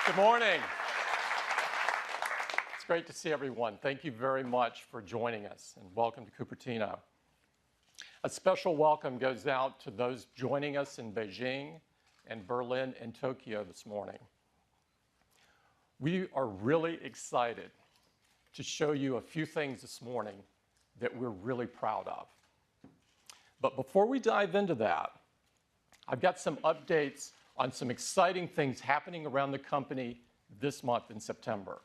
Good morning. It's great to see everyone. Thank you very much for joining us, and welcome to Cupertino. A special welcome goes out to those joining us in Beijing and Berlin and Tokyo this morning. We are really excited to show you a few things this morning that we're really proud of. But before we dive into that, I've got some updates on some exciting things happening around the company this month in September.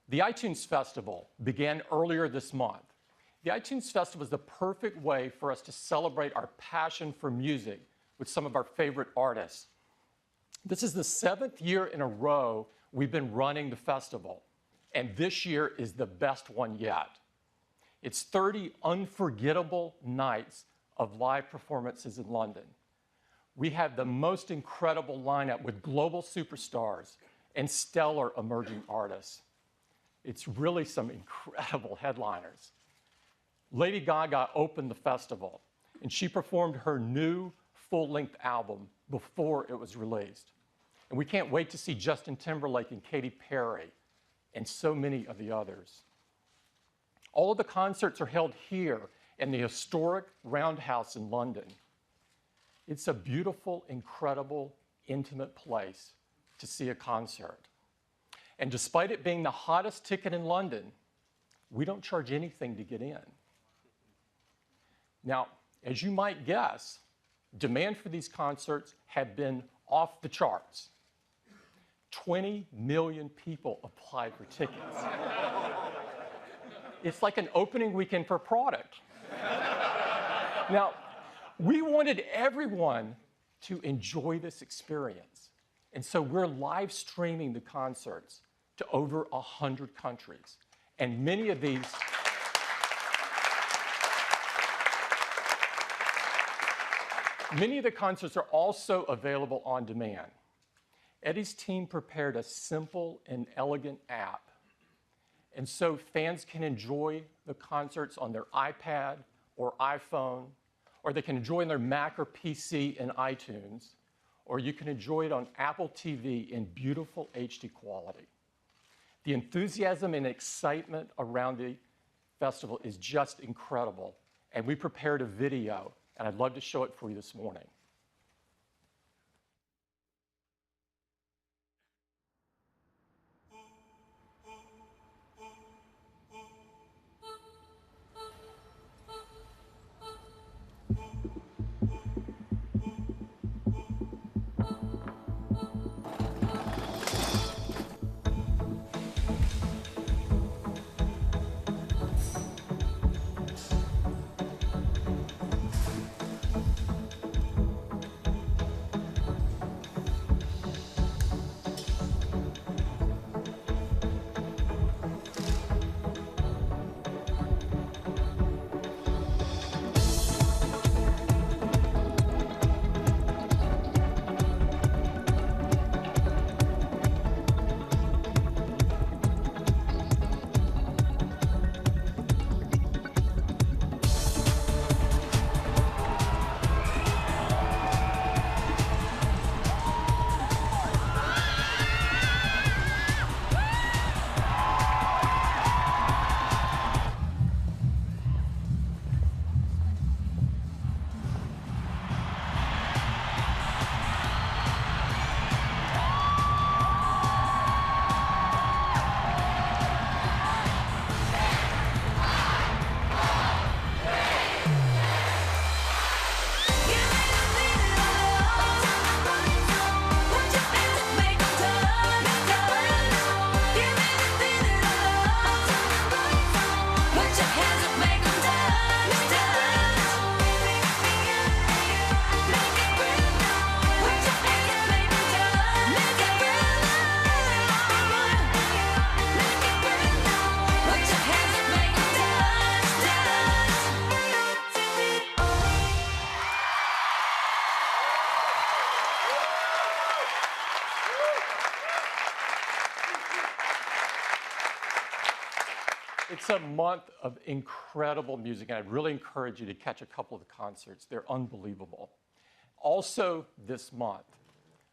The iTunes Festival began earlier this month. The iTunes Festival is the perfect way for us to celebrate our passion for music with some of our favorite artists. This is the 7th year in a row we've been running the festival, and this year is the best one yet. It's 30 unforgettable nights of live performances in London. We have the most incredible lineup with global superstars and stellar emerging artists. It's really some incredible headliners. Lady Gaga opened the festival, and she performed her new full-length album before it was released. And we can't wait to see Justin Timberlake and Katy Perry and so many of the others. All of the concerts are held here in the historic Roundhouse in London. It's a beautiful, incredible, intimate place to see a concert. And despite it being the hottest ticket in London, we don't charge anything to get in. Now, as you might guess, demand for these concerts have been off the charts. 20 million people applied for tickets. It's like an opening weekend for a product. Now, we wanted everyone to enjoy this experience. And so we're live streaming the concerts to over 100 countries. And many of the concerts are also available on demand. Eddie's team prepared a simple and elegant app. And so fans can enjoy the concerts on their iPad or iPhone, or they can enjoy it on their Mac or PC in iTunes, or you can enjoy it on Apple TV in beautiful HD quality. The enthusiasm and excitement around the festival is just incredible, and we prepared a video, and I'd love to show it for you this morning. It's a month of incredible music, and I'd really encourage you to catch a couple of the concerts. They're unbelievable. Also this month,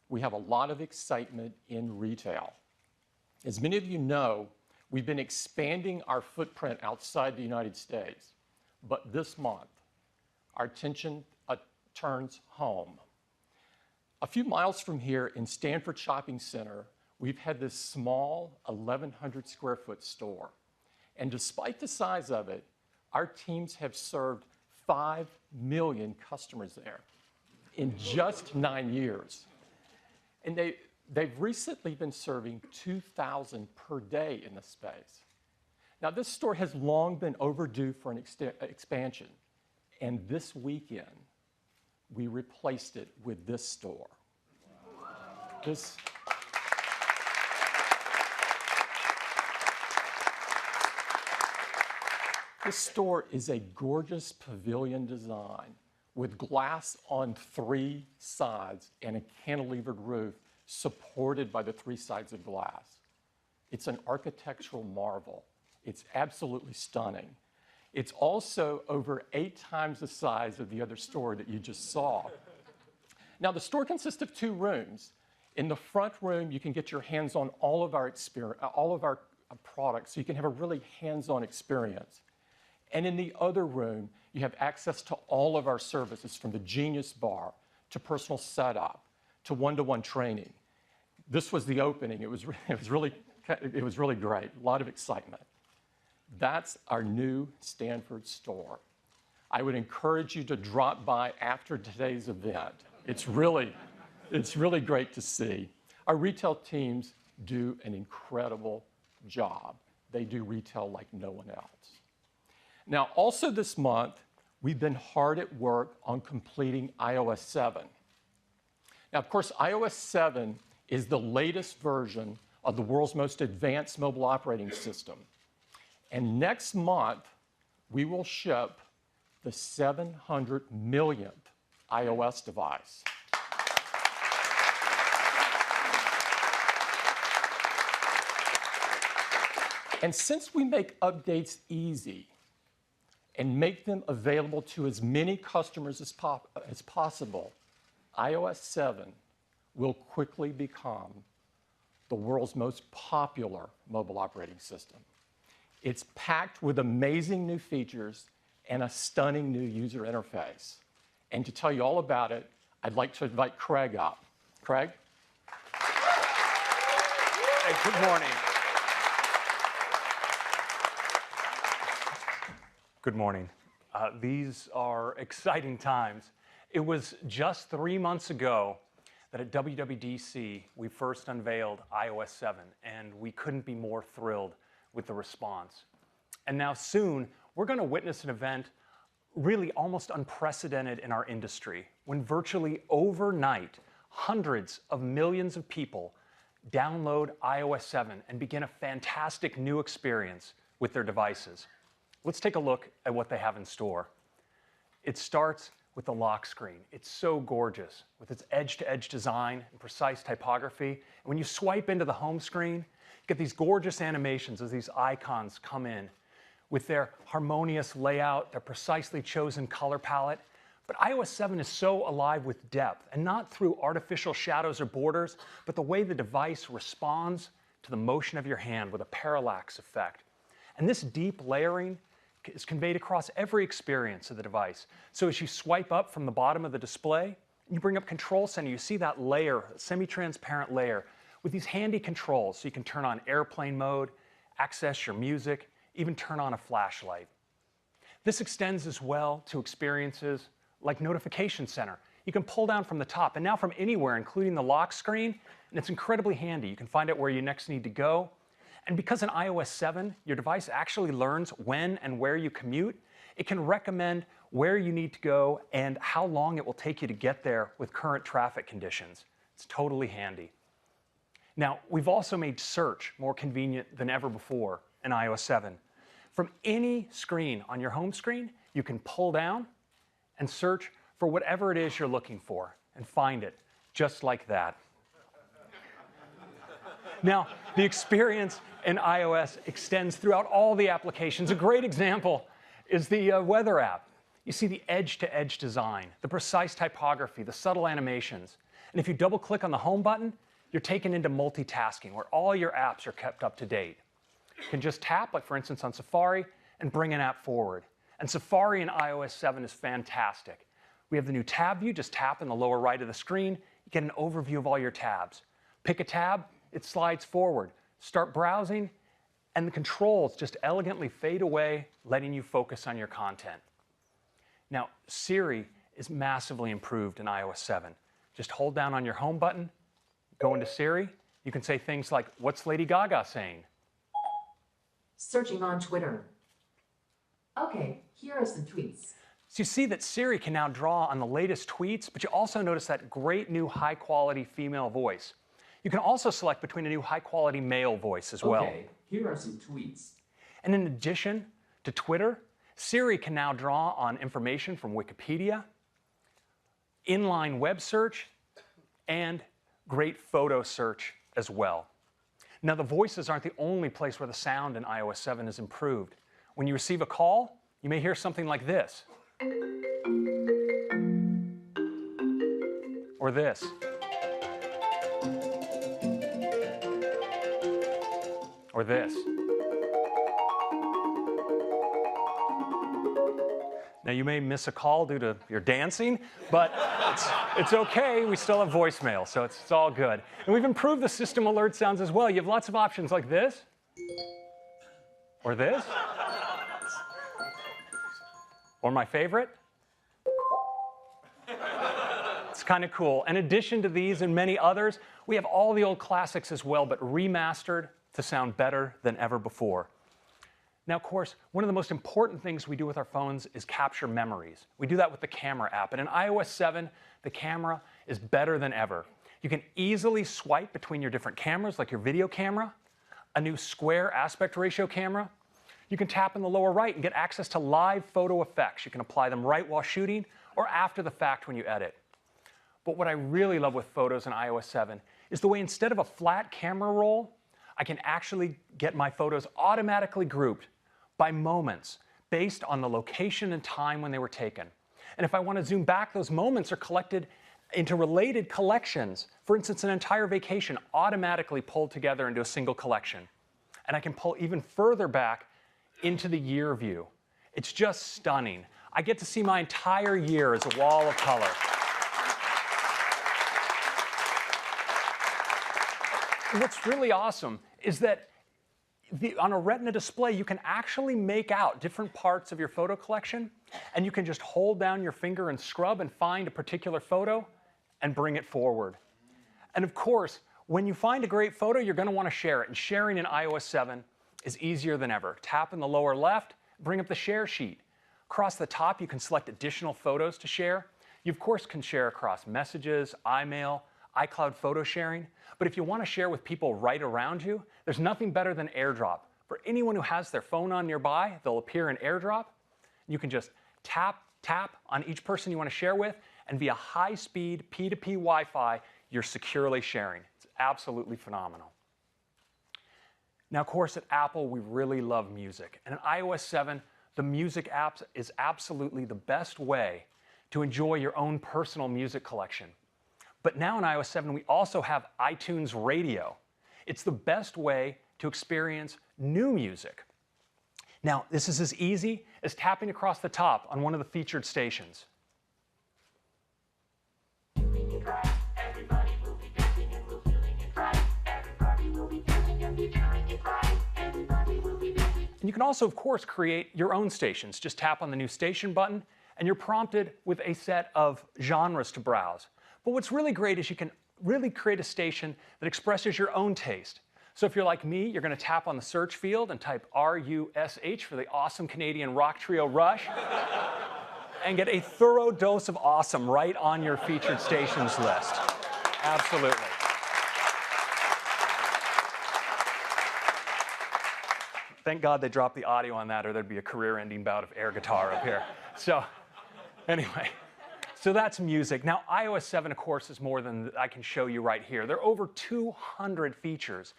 we have a lot of excitement in retail. As many of you know, we've been expanding our footprint outside the United States, but this month, our attention turns home. A few miles from here in Stanford Shopping Center, we've had this small 1,100 square foot store. And despite the size of it, our teams have served 5 million customers there in just 9 years. And they've recently been serving 2,000 per day in this space. Now, this store has long been overdue for an expansion. And this weekend, we replaced it with this store. This store is a gorgeous pavilion design with glass on 3 sides and a cantilevered roof supported by the 3 sides of glass. It's an architectural marvel. It's absolutely stunning. It's also over 8 times the size of the other store that you just saw. Now, the store consists of 2 rooms. In the front room, you can get your hands on all of our products, so you can have a really hands-on experience. And in the other room, you have access to all of our services, from the Genius Bar to personal setup to one-to-one training. This was the opening. It was really great. A lot of excitement. That's our new Stanford store. I would encourage you to drop by after today's event. It's really great to see. Our retail teams do an incredible job. They do retail like no one else. Now, also this month, we've been hard at work on completing iOS 7. Now, of course, iOS 7 is the latest version of the world's most advanced mobile operating system. And next month, we will ship the 700 millionth iOS device. And since we make updates easy and make them available to as many customers as possible, iOS 7 will quickly become the world's most popular mobile operating system. It's packed with amazing new features and a stunning new user interface. And to tell you all about it, I'd like to invite Craig up. Craig? Hey, good morning. Good morning. These are exciting times. It was just 3 months ago that at WWDC we first unveiled iOS 7, and we couldn't be more thrilled with the response. And now soon, we're going to witness an event really almost unprecedented in our industry, when virtually overnight, hundreds of millions of people download iOS 7 and begin a fantastic new experience with their devices. Let's take a look at what they have in store. It starts with the lock screen. It's so gorgeous with its edge-to-edge design and precise typography. And when you swipe into the home screen, you get these gorgeous animations as these icons come in with their harmonious layout, their precisely chosen color palette. But iOS 7 is so alive with depth, and not through artificial shadows or borders, but the way the device responds to the motion of your hand with a parallax effect. And this deep layering is conveyed across every experience of the device. So as you swipe up from the bottom of the display, you bring up Control Center, you see that layer, semi-transparent layer, with these handy controls, so you can turn on airplane mode, access your music, even turn on a flashlight. This extends as well to experiences like Notification Center. You can pull down from the top, and now from anywhere, including the lock screen, and it's incredibly handy. You can find out where you next need to go. And because in iOS 7, your device actually learns when and where you commute, it can recommend where you need to go and how long it will take you to get there with current traffic conditions. It's totally handy. Now, we've also made search more convenient than ever before in iOS 7. From any screen on your home screen, you can pull down and search for whatever it is you're looking for and find it just like that. Now, the experience in iOS extends throughout all the applications. A great example is the weather app. You see the edge-to-edge design, the precise typography, the subtle animations. And if you double click on the home button, you're taken into multitasking where all your apps are kept up to date. You can just tap, like for instance on Safari, and bring an app forward. And Safari in iOS 7 is fantastic. We have the new tab view, just tap in the lower right of the screen, you get an overview of all your tabs. Pick a tab, it slides forward. Start browsing, and the controls just elegantly fade away, letting you focus on your content. Now, Siri is massively improved in iOS 7. Just hold down on your home button, go into Siri. You can say things like, "What's Lady Gaga saying?" Searching on Twitter. Okay, here are some tweets. So you see that Siri can now draw on the latest tweets, but you also notice that great new high-quality female voice. You can also select between a new high-quality male voice as well. Okay, here are some tweets. And in addition to Twitter, Siri can now draw on information from Wikipedia, inline web search, and great photo search as well. Now, the voices aren't the only place where the sound in iOS 7 is improved. When you receive a call, you may hear something like this. Or this. Or this. Now, you may miss a call due to your dancing, but it's okay. We still have voicemail, so it's all good. And we've improved the system alert sounds as well. You have lots of options like this, or this, or my favorite. It's kind of cool. In addition to these and many others, we have all the old classics as well, but remastered to sound better than ever before. Now, of course, one of the most important things we do with our phones is capture memories. We do that with the camera app. And in iOS 7, the camera is better than ever. You can easily swipe between your different cameras, like your video camera, a new square aspect ratio camera. You can tap in the lower right and get access to live photo effects. You can apply them right while shooting or after the fact when you edit. But what I really love with photos in iOS 7 is the way instead of a flat camera roll, I can actually get my photos automatically grouped by moments based on the location and time when they were taken. And if I want to zoom back, those moments are collected into related collections. For instance, an entire vacation automatically pulled together into a single collection. And I can pull even further back into the year view. It's just stunning. I get to see my entire year as a wall of color. And what's really awesome is that on a Retina display, you can actually make out different parts of your photo collection, and you can just hold down your finger and scrub and find a particular photo and bring it forward. And of course, when you find a great photo, you're going to want to share it. And sharing in iOS 7 is easier than ever. Tap in the lower left, bring up the share sheet. Across the top, you can select additional photos to share. You, of course, can share across messages, iMail, iCloud photo sharing. But if you want to share with people right around you, there's nothing better than AirDrop. For anyone who has their phone on nearby, they'll appear in AirDrop. You can just tap on each person you want to share with, and via high-speed P2P Wi-Fi, you're securely sharing. It's absolutely phenomenal. Now, of course, at Apple, we really love music. And in iOS 7, the music apps is absolutely the best way to enjoy your own personal music collection. But now in iOS 7, we also have iTunes Radio. It's the best way to experience new music. Now, this is as easy as tapping across the top on one of the featured stations. And you can also, of course, create your own stations. Just tap on the new station button, and you're prompted with a set of genres to browse. But what's really great is you can really create a station that expresses your own taste. So if you're like me, you're going to tap on the search field and type RUSH for the awesome Canadian rock trio Rush and get a thorough dose of awesome right on your featured stations list. Absolutely. Thank God they dropped the audio on that, or there'd be a career-ending bout of air guitar up here. So anyway. So that's music. Now, iOS 7, of course, is more than I can show you right here. There are over 200 features.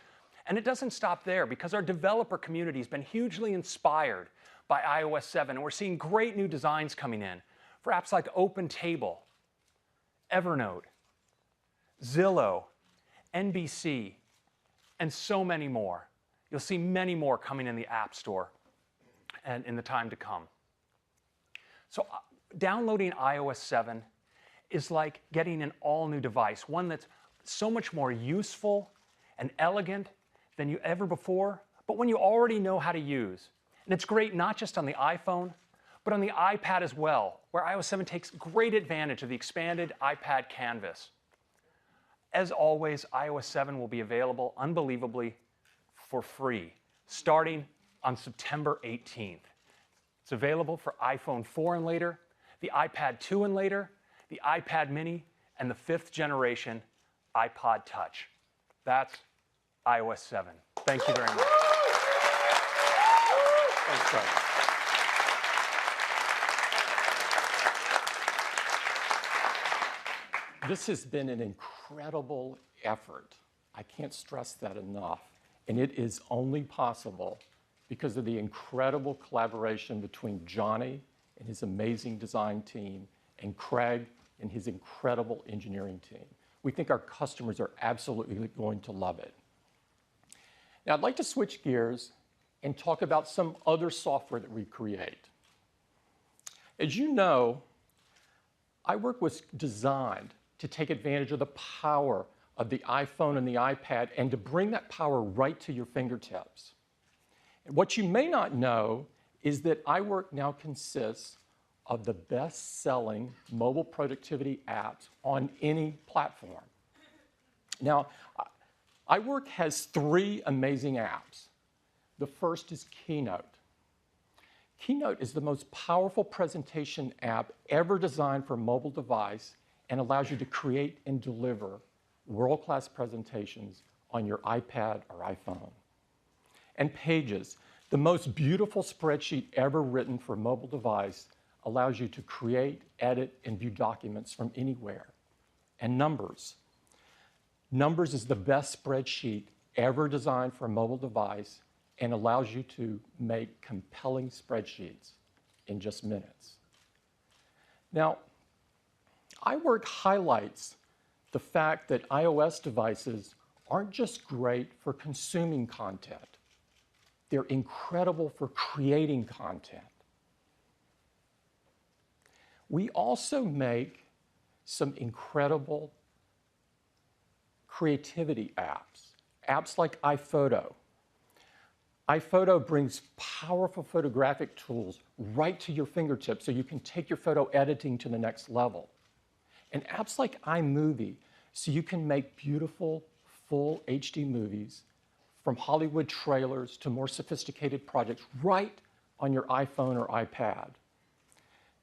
And it doesn't stop there, because our developer community has been hugely inspired by iOS 7, and we're seeing great new designs coming in for apps like OpenTable, Evernote, Zillow, NBC, and so many more. You'll see many more coming in the App Store and in the time to come. So downloading iOS 7 is like getting an all-new device, one that's so much more useful and elegant than you ever before, but one you already know how to use. And it's great not just on the iPhone, but on the iPad as well, where iOS 7 takes great advantage of the expanded iPad canvas. As always, iOS 7 will be available, unbelievably, for free, starting on September 18th. It's available for iPhone 4 and later, the iPad 2 and later, the iPad mini, and the 5th generation iPod Touch. That's iOS 7. Thank you very much. Thanks, Craig. This has been an incredible effort. I can't stress that enough. And it is only possible because of the incredible collaboration between Johnny and his amazing design team and Craig and his incredible engineering team. We think our customers are absolutely going to love it. Now, I'd like to switch gears and talk about some other software that we create. As you know, iWork was designed to take advantage of the power of the iPhone and the iPad and to bring that power right to your fingertips. And what you may not know is that iWork now consists of the best-selling mobile productivity apps on any platform. Now, iWork has 3 amazing apps. The first is Keynote. Keynote is the most powerful presentation app ever designed for a mobile device and allows you to create and deliver world-class presentations on your iPad or iPhone. And Pages, the most beautiful spreadsheet ever written for a mobile device, allows you to create, edit, and view documents from anywhere. And Numbers. Numbers is the best spreadsheet ever designed for a mobile device and allows you to make compelling spreadsheets in just minutes. Now, iWork highlights the fact that iOS devices aren't just great for consuming content. They're incredible for creating content. We also make some incredible creativity apps, apps like iPhoto. iPhoto brings powerful photographic tools right to your fingertips so you can take your photo editing to the next level. And apps like iMovie, so you can make beautiful, full HD movies from Hollywood trailers to more sophisticated projects right on your iPhone or iPad.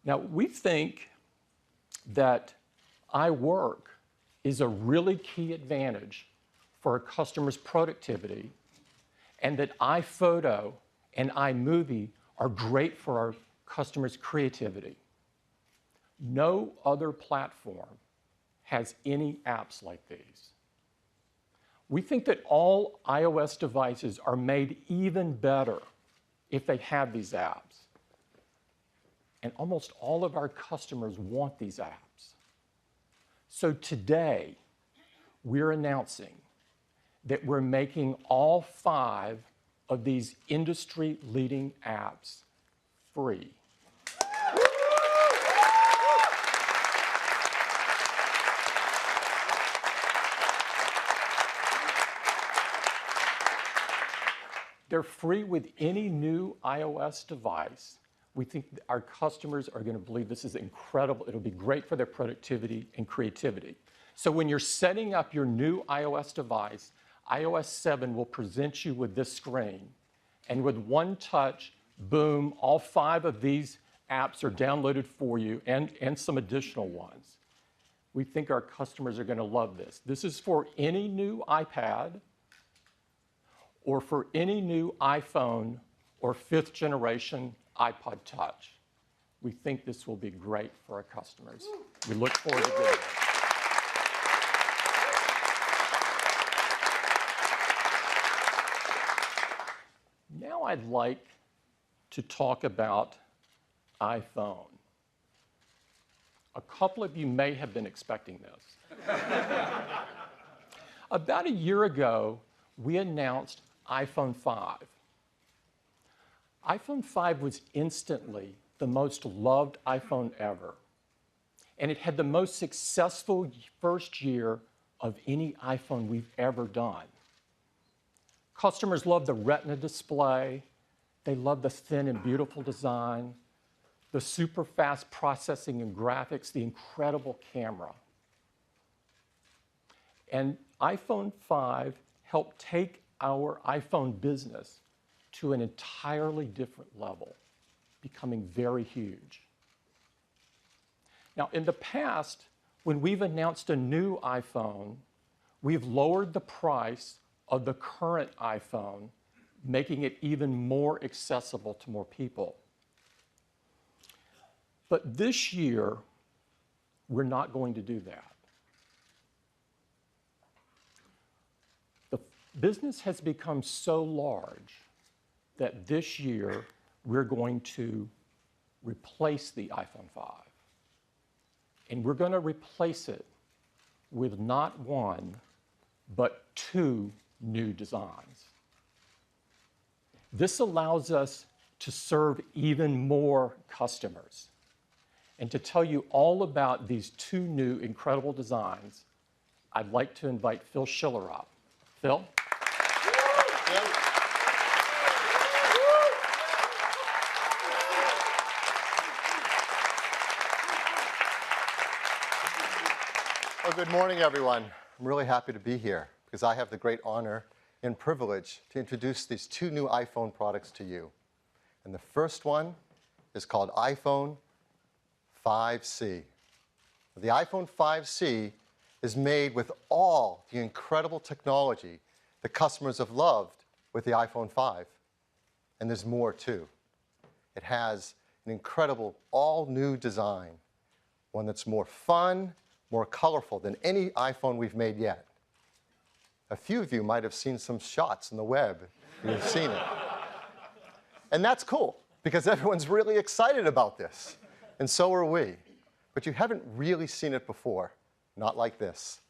Now, we think that iWork is a really key advantage for a customer's productivity, and that iPhoto and iMovie are great for our customers' creativity. No other platform has any apps like these. We think that all iOS devices are made even better if they have these apps. And almost all of our customers want these apps. So today, we're announcing that we're making all 5 of these industry-leading apps free. They're free with any new iOS device. We think our customers are going to believe this is incredible. It'll be great for their productivity and creativity. So when you're setting up your new iOS device, iOS 7 will present you with this screen. And with one touch, boom, all 5 of these apps are downloaded for you and some additional ones. We think our customers are going to love this. This is for any new iPad or for any new iPhone or 5th generation iPod Touch. We think this will be great for our customers. We look forward to doing it. Now I'd like to talk about iPhone. A couple of you may have been expecting this. About a year ago, we announced iPhone 5. iPhone 5 was instantly the most loved iPhone ever, and it had the most successful first year of any iPhone we've ever done. Customers loved the Retina display, they loved the thin and beautiful design, the super fast processing and graphics, the incredible camera. And iPhone 5 helped take our iPhone business to an entirely different level, becoming very huge. Now, in the past, when we've announced a new iPhone, we've lowered the price of the current iPhone, making it even more accessible to more people. But this year, we're not going to do that. The business has become so large that this year we're going to replace the iPhone 5. And we're going to replace it with not one, but two new designs. This allows us to serve even more customers. And to tell you all about these two new incredible designs, I'd like to invite Phil Schiller up. Phil? Well, good morning, everyone. I'm really happy to be here because I have the great honor and privilege to introduce these two new iPhone products to you. And the first one is called iPhone 5C. The iPhone 5C is made with all the incredible technology that customers have loved with the iPhone 5. And there's more too. It has an incredible all-new design, one that's more fun, more colorful than any iPhone we've made yet. A few of you might have seen some shots on the web. You've seen it. And that's cool, because everyone's really excited about this. And so are we. But you haven't really seen it before. Not like this.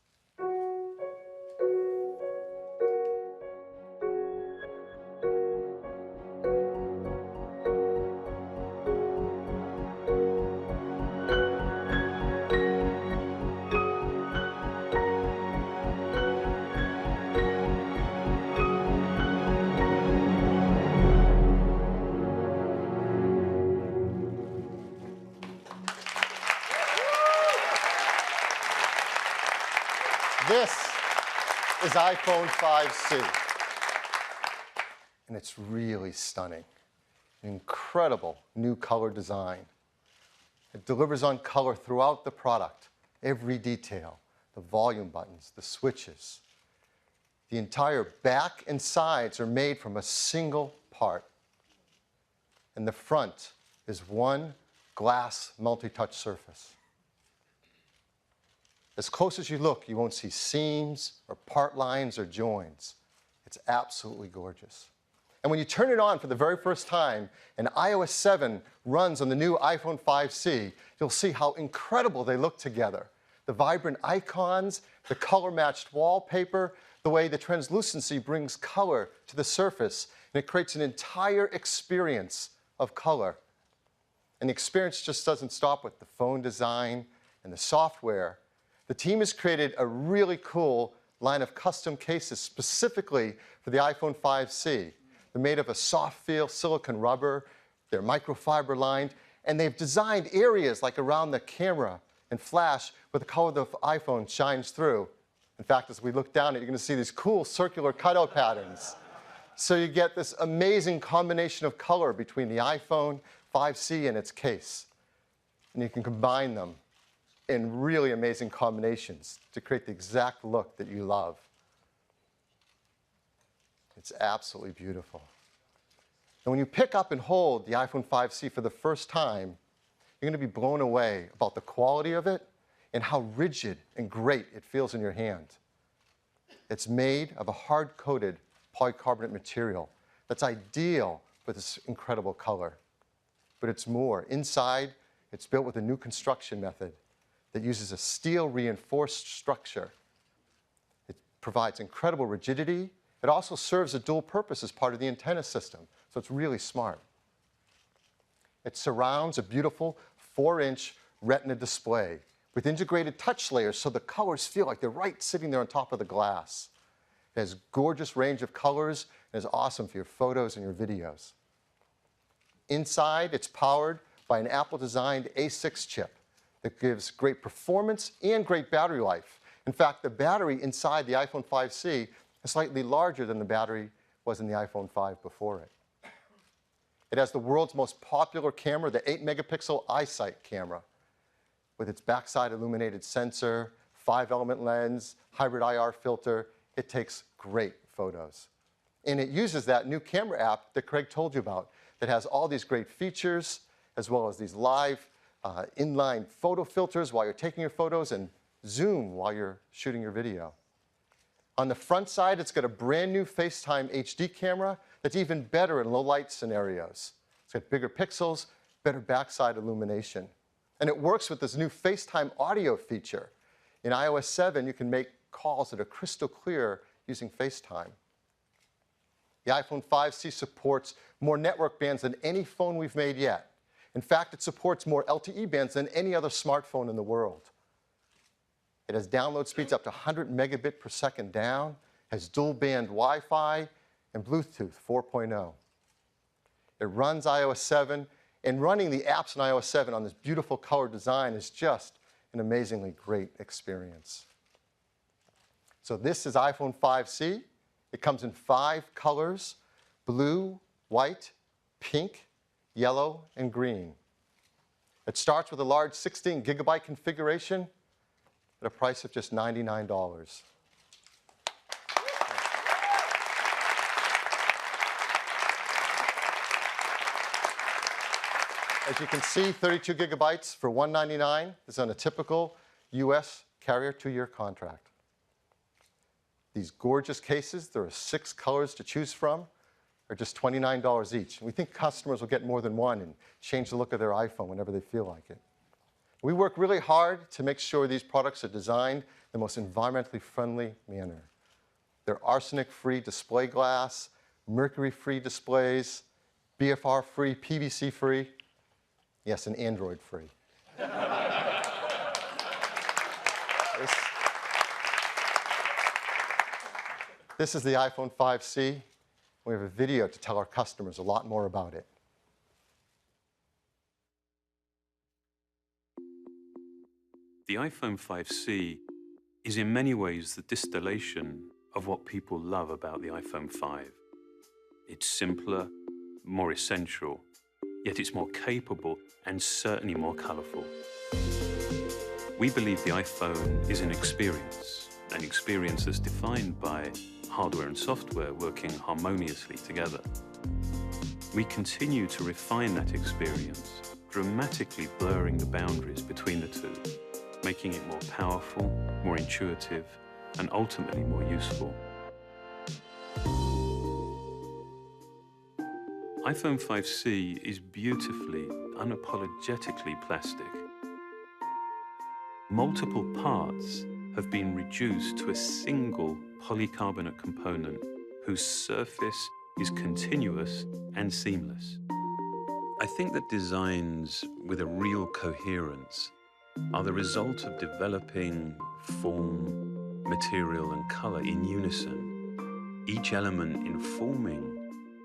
This is iPhone 5C. And it's really stunning. An incredible new color design. It delivers on color throughout the product, every detail, the volume buttons, the switches. The entire back and sides are made from a single part. And the front is one glass multi-touch surface. As close as you look, you won't see seams or part lines or joins. It's absolutely gorgeous. And when you turn it on for the very first time and iOS 7 runs on the new iPhone 5C, you'll see how incredible they look together. The vibrant icons, the color-matched wallpaper, the way the translucency brings color to the surface, and it creates an entire experience of color. And the experience just doesn't stop with the phone design and the software. The team has created a really cool line of custom cases specifically for the iPhone 5C. They're made of a soft feel silicone rubber, they're microfiber lined, and they've designed areas like around the camera and flash where the color of the iPhone shines through. In fact, as we look down, you're going to see these cool circular cutout patterns. So you get this amazing combination of color between the iPhone 5C and its case. And you can combine them in really amazing combinations to create the exact look that you love. It's absolutely beautiful. And when you pick up and hold the iPhone 5C for the first time, you're going to be blown away about the quality of it and how rigid and great it feels in your hand. It's made of a hard-coated polycarbonate material that's ideal for this incredible color. But it's more. Inside, it's built with a new construction method that uses a steel-reinforced structure. It provides incredible rigidity. It also serves a dual purpose as part of the antenna system, so it's really smart. It surrounds a beautiful 4-inch Retina display with integrated touch layers so the colors feel like they're right sitting there on top of the glass. It has gorgeous range of colors and is awesome for your photos and your videos. Inside, it's powered by an Apple-designed A6 chip that gives great performance and great battery life. In fact, the battery inside the iPhone 5C is slightly larger than the battery was in the iPhone 5 before it. It has the world's most popular camera, the 8-megapixel iSight camera, with its backside illuminated sensor, 5-element lens, hybrid IR filter. It takes great photos. And it uses that new camera app that Craig told you about that has all these great features, as well as these live inline photo filters while you're taking your photos and zoom while you're shooting your video. On the front side, it's got a brand new FaceTime HD camera that's even better in low light scenarios. It's got bigger pixels, better backside illumination. And it works with this new FaceTime audio feature. In iOS 7, you can make calls that are crystal clear using FaceTime. The iPhone 5C supports more network bands than any phone we've made yet. In fact, it supports more LTE bands than any other smartphone in the world. It has download speeds up to 100 megabit per second down, has dual-band Wi-Fi, and Bluetooth 4.0. It runs iOS 7, and running the apps in iOS 7 on this beautiful color design is just an amazingly great experience. So this is iPhone 5C. It comes in 5 colors: blue, white, pink, yellow, and green. It starts with a large 16 gigabyte configuration at a price of just $99. As you can see, 32 gigabytes for $199 is on a typical US carrier 2-year contract. These gorgeous cases, there are 6 colors to choose from, are just $29 each. We think customers will get more than one and change the look of their iPhone whenever they feel like it. We work really hard to make sure these products are designed in the most environmentally friendly manner. They're arsenic-free display glass, mercury-free displays, BFR-free, PVC-free, yes, and Android-free. This is the iPhone 5C. We have a video to tell our customers a lot more about it. The iPhone 5C is in many ways the distillation of what people love about the iPhone 5. It's simpler, more essential, yet it's more capable and certainly more colorful. We believe the iPhone is an experience that's defined by hardware and software working harmoniously together. We continue to refine that experience, dramatically blurring the boundaries between the two, making it more powerful, more intuitive, and ultimately more useful. iPhone 5C is beautifully, unapologetically plastic. Multiple parts have been reduced to a single polycarbonate component whose surface is continuous and seamless. I think that designs with a real coherence are the result of developing form, material, and color in unison, each element informing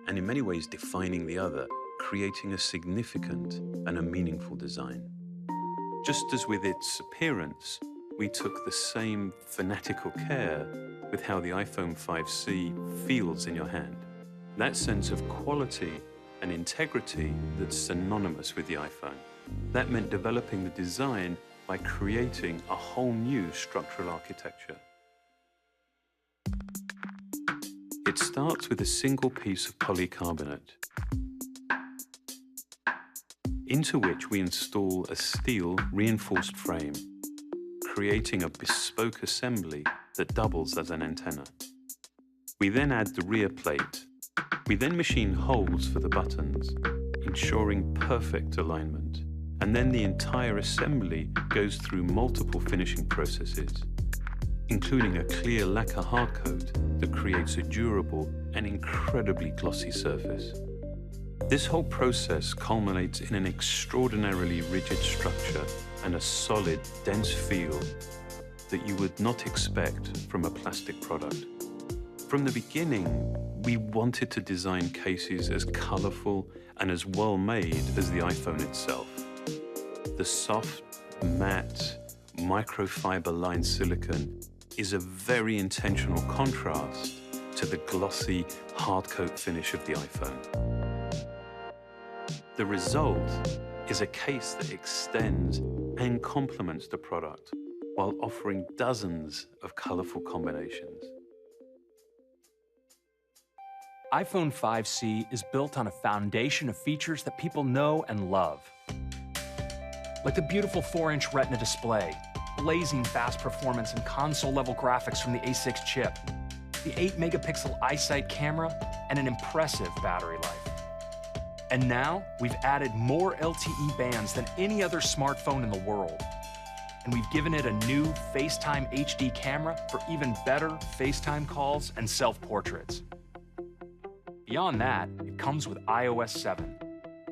and in many ways defining the other, creating a significant and a meaningful design. Just as with its appearance, we took the same fanatical care with how the iPhone 5C feels in your hand. That sense of quality and integrity that's synonymous with the iPhone. That meant developing the design by creating a whole new structural architecture. It starts with a single piece of polycarbonate, into which we install a steel reinforced frame, creating a bespoke assembly that doubles as an antenna. We then add the rear plate. We then machine holes for the buttons, ensuring perfect alignment, and then the entire assembly goes through multiple finishing processes, including a clear lacquer hardcoat that creates a durable and incredibly glossy surface. This whole process culminates in an extraordinarily rigid structure and a solid, dense feel that you would not expect from a plastic product. From the beginning, we wanted to design cases as colorful and as well-made as the iPhone itself. The soft, matte, microfiber-lined silicone is a very intentional contrast to the glossy, hardcoat finish of the iPhone. The result is a case that extends and complements the product while offering dozens of colorful combinations. iPhone 5C is built on a foundation of features that people know and love. Like the beautiful 4-inch Retina display, blazing fast performance and console-level graphics from the A6 chip, the 8-megapixel iSight camera, and an impressive battery life. And now, we've added more LTE bands than any other smartphone in the world. And we've given it a new FaceTime HD camera for even better FaceTime calls and self-portraits. Beyond that, it comes with iOS 7,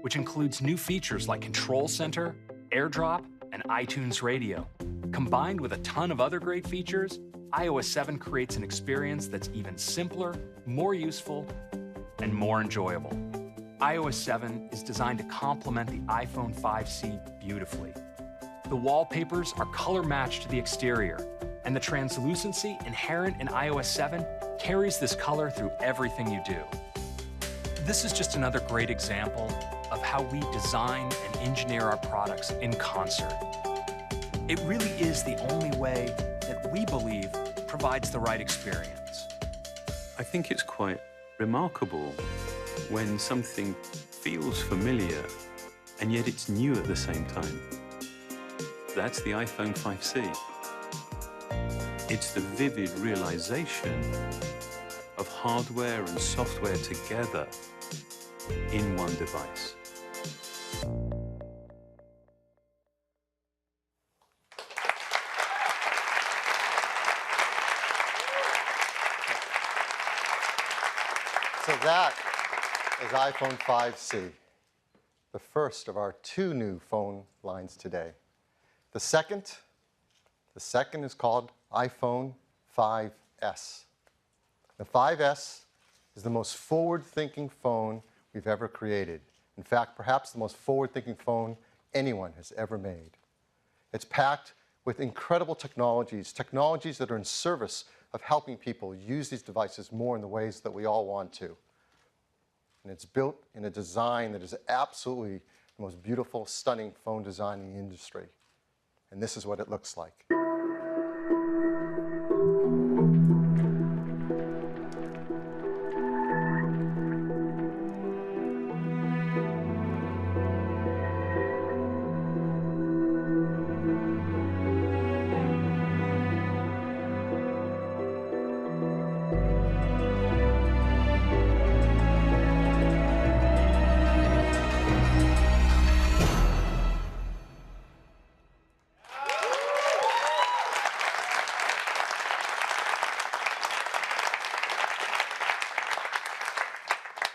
which includes new features like Control Center, AirDrop, and iTunes Radio. Combined with a ton of other great features, iOS 7 creates an experience that's even simpler, more useful, and more enjoyable. iOS 7 is designed to complement the iPhone 5C beautifully. The wallpapers are color-matched to the exterior, and the translucency inherent in iOS 7 carries this color through everything you do. This is just another great example of how we design and engineer our products in concert. It really is the only way that we believe provides the right experience. I think it's quite remarkable when something feels familiar and yet it's new at the same time. That's the iPhone 5C. It's the vivid realization of hardware and software together in one device. So that is iPhone 5C, the first of our two new phone lines today. The second is called iPhone 5S. The 5S is the most forward-thinking phone we've ever created. In fact, perhaps the most forward-thinking phone anyone has ever made. It's packed with incredible technologies that are in service of helping people use these devices more in the ways that we all want to. And it's built in a design that is absolutely the most beautiful, stunning phone design in the industry. And this is what it looks like.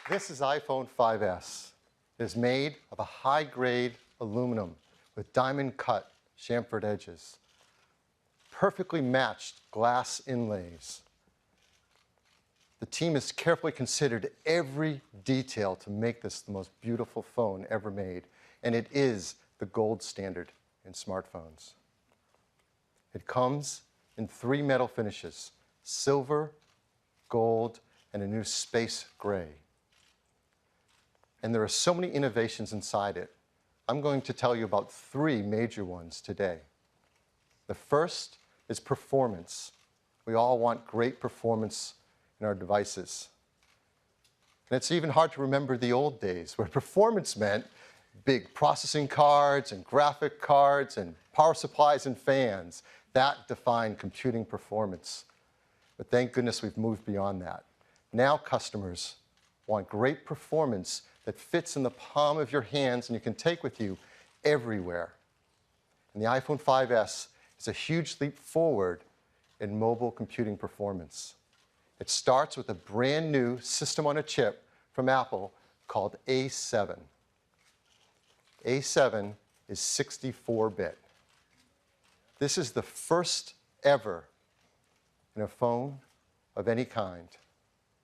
This is iPhone 5S. It is made of a high-grade aluminum with diamond-cut chamfered edges, perfectly matched glass inlays. The team has carefully considered every detail to make this the most beautiful phone ever made, and it is the gold standard in smartphones. It comes in 3 metal finishes: silver, gold, and a new space gray. And there are so many innovations inside it. I'm going to tell you about 3 major ones today. The first is performance. We all want great performance in our devices. And it's even hard to remember the old days where performance meant big processing cards and graphic cards and power supplies and fans. That defined computing performance. But thank goodness we've moved beyond that. Now customers want great performance that fits in the palm of your hands and you can take with you everywhere. And the iPhone 5S is a huge leap forward in mobile computing performance. It starts with a brand new system on a chip from Apple called A7. A7 is 64-bit. This is the first ever in a phone of any kind.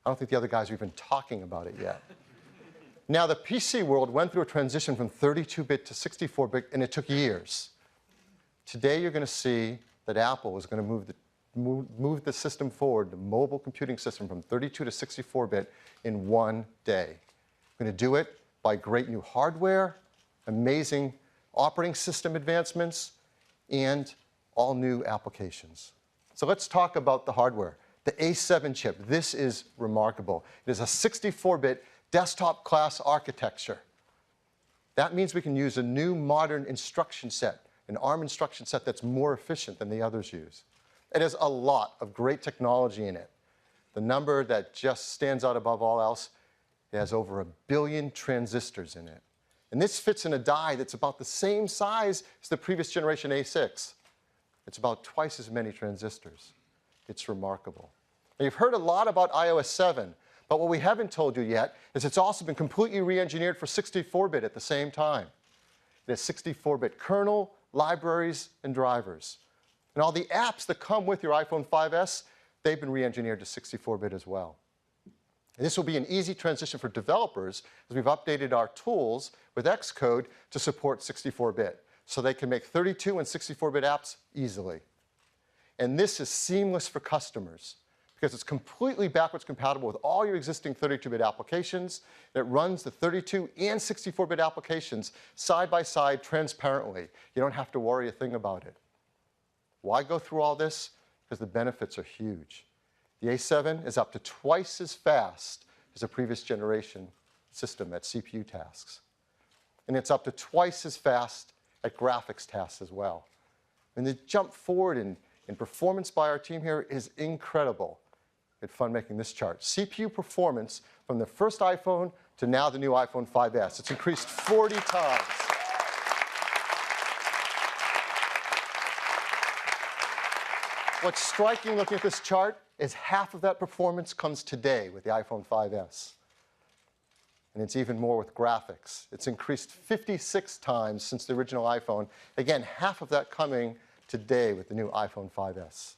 I don't think the other guys are even talking about it yet. Now, the PC world went through a transition from 32-bit to 64-bit, and it took years. Today, you're going to see that Apple is going to move the system forward, the mobile computing system, from 32 to 64-bit in one day. We're going to do it by great new hardware, amazing operating system advancements, and all new applications. So let's talk about the hardware. The A7 chip, this is remarkable. It is a 64-bit desktop class architecture. That means we can use a new modern instruction set, an ARM instruction set that's more efficient than the others use. It has a lot of great technology in it. The number that just stands out above all else, it has over 1 billion transistors in it. And this fits in a die that's about the same size as the previous generation A6. It's about twice as many transistors. It's remarkable. Now, you've heard a lot about iOS 7, but what we haven't told you yet is it's also been completely re-engineered for 64-bit at the same time. It has 64-bit kernel, libraries, and drivers. And all the apps that come with your iPhone 5S, they've been re-engineered to 64-bit as well. And this will be an easy transition for developers as we've updated our tools with Xcode to support 64-bit, so they can make 32 and 64-bit apps easily. And this is seamless for customers because it's completely backwards compatible with all your existing 32-bit applications. It runs the 32 and 64-bit applications side by side transparently. You don't have to worry a thing about it. Why go through all this? Because the benefits are huge. The A7 is up to twice as fast as the previous generation system at CPU tasks. And it's up to twice as fast at graphics tasks as well. And the jump forward in performance by our team here is incredible. It's fun making this chart. CPU performance from the first iPhone to now the new iPhone 5S. It's increased 40 times. What's striking looking at this chart is half of that performance comes today with the iPhone 5S. And it's even more with graphics. It's increased 56 times since the original iPhone. Again, half of that coming today with the new iPhone 5S.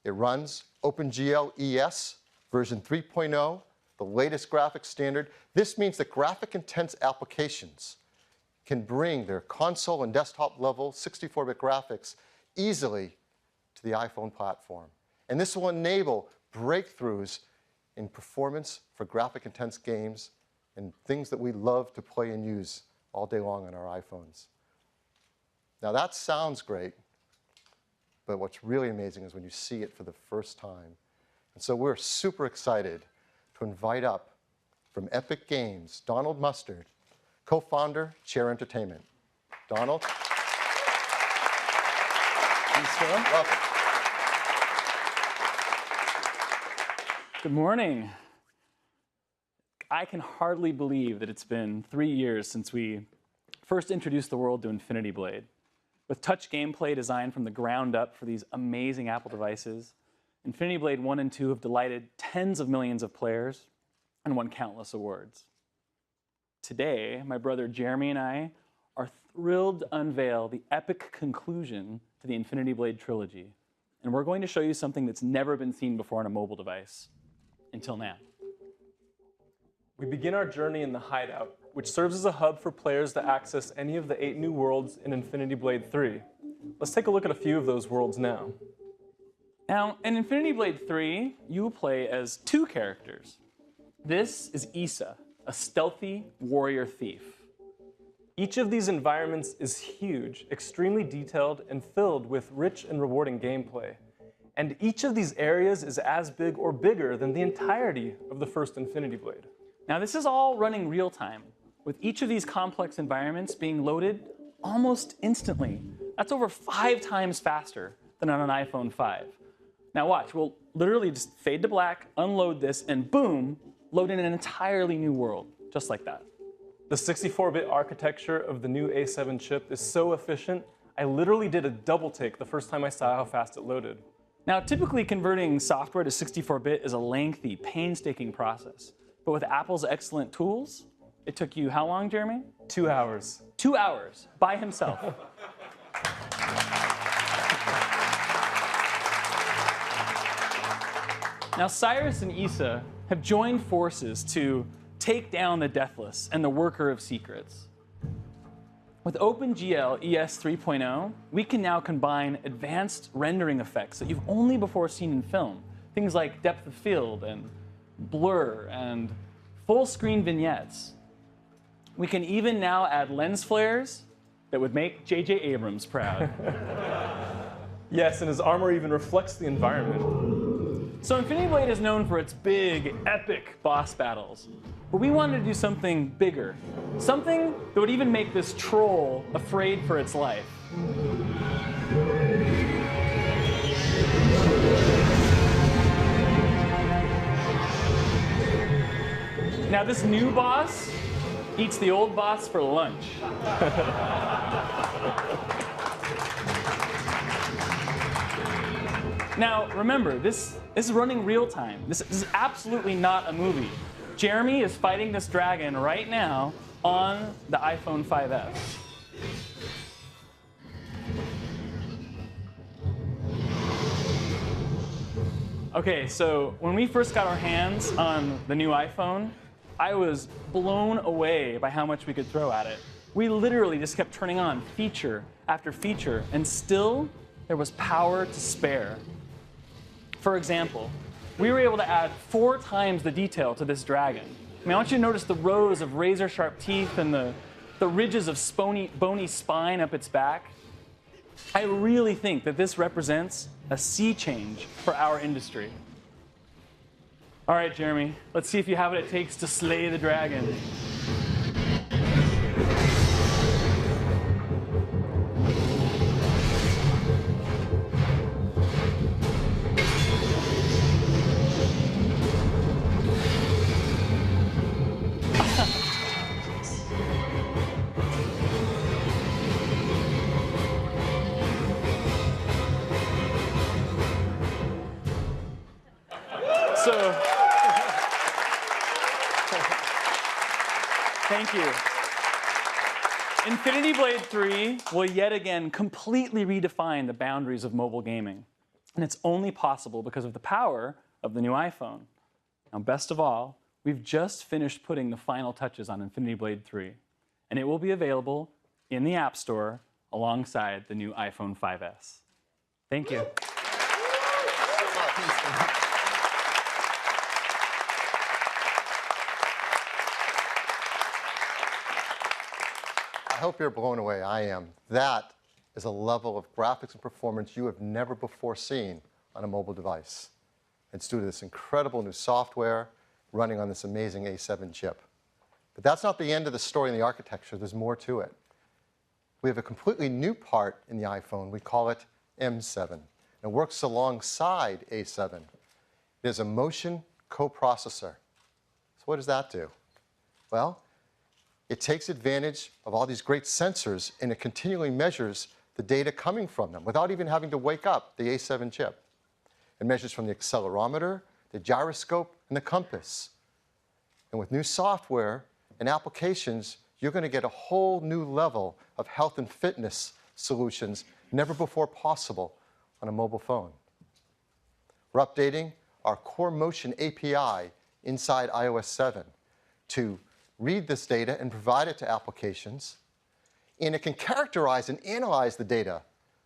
It runs OpenGL ES version 3.0, the latest graphics standard. This means that graphic-intense applications can bring their console and desktop level 64-bit graphics easily to the iPhone platform. And this will enable breakthroughs in performance for graphic-intense games and things that we love to play and use all day long on our iPhones. Now that sounds great, but what's really amazing is when you see it for the first time. And so we're super excited to invite up from Epic Games, Donald Mustard, co-founder, Chair Entertainment. Donald. Thanks, Phil. Welcome. Good morning. I can hardly believe that it's been 3 years since we first introduced the world to Infinity Blade. With touch gameplay designed from the ground up for these amazing Apple devices, Infinity Blade 1 and 2 have delighted tens of millions of players and won countless awards. Today, my brother Jeremy and I are thrilled to unveil the epic conclusion to the Infinity Blade trilogy. And we're going to show you something that's never been seen before on a mobile device, until now. We begin our journey in the Hideout, which serves as a hub for players to access any of the 8 new worlds in Infinity Blade 3. Let's take a look at a few of those worlds now. Now, in Infinity Blade 3, you will play as 2 characters. This is Issa, a stealthy warrior thief. Each of these environments is huge, extremely detailed, and filled with rich and rewarding gameplay. And each of these areas is as big or bigger than the entirety of the first Infinity Blade. Now, this is all running real time, with each of these complex environments being loaded almost instantly. That's over 5 times faster than on an iPhone 5. Now watch, we'll literally just fade to black, unload this, and boom, load in an entirely new world, just like that. The 64-bit architecture of the new A7 chip is so efficient, I literally did a double take the first time I saw how fast it loaded. Now, typically converting software to 64-bit is a lengthy, painstaking process. But with Apple's excellent tools, it took you how long, Jeremy? 2 hours. 2 hours by himself. Now, Cyrus and Issa have joined forces to take down the Deathless and the Worker of Secrets. With OpenGL ES 3.0, we can now combine advanced rendering effects that you've only before seen in film. Things like depth of field and blur and full screen vignettes. We can even now add lens flares that would make J.J. Abrams proud. Yes, and his armor even reflects the environment. So Infinity Blade is known for its big, epic boss battles. But we wanted to do something bigger. Something that would even make this troll afraid for its life. Now this new boss eats the old boss for lunch. Now, remember, this is running real time. This is absolutely not a movie. Jeremy is fighting this dragon right now on the iPhone 5S. Okay, so when we first got our hands on the new iPhone, I was blown away by how much we could throw at it. We literally just kept turning on feature after feature, and still there was power to spare. For example, we were able to add 4 times the detail to this dragon. I mean, I want you to notice the rows of razor-sharp teeth and the ridges of bony spine up its back. I really think that this represents a sea change for our industry. All right, Jeremy, let's see if you have what it takes to slay the dragon. So, thank you. Infinity Blade 3 will yet again completely redefine the boundaries of mobile gaming. And it's only possible because of the power of the new iPhone. Now, best of all, we've just finished putting the final touches on Infinity Blade 3. And it will be available in the App Store alongside the new iPhone 5S. Thank you. I hope you're blown away. I am. That is a level of graphics and performance you have never before seen on a mobile device. It's due to this incredible new software running on this amazing A7 chip. But that's not the end of the story in the architecture. There's more to it. We have a completely new part in the iPhone. We call it M7. It works alongside A7. It is a motion coprocessor. So what does that do? Well, it takes advantage of all these great sensors, and it continually measures the data coming from them without even having to wake up the A7 chip. It measures from the accelerometer, the gyroscope, and the compass. And with new software and applications, you're going to get a whole new level of health and fitness solutions never before possible on a mobile phone. We're updating our Core Motion API inside iOS 7 to read this data and provide it to applications. And it can characterize and analyze the data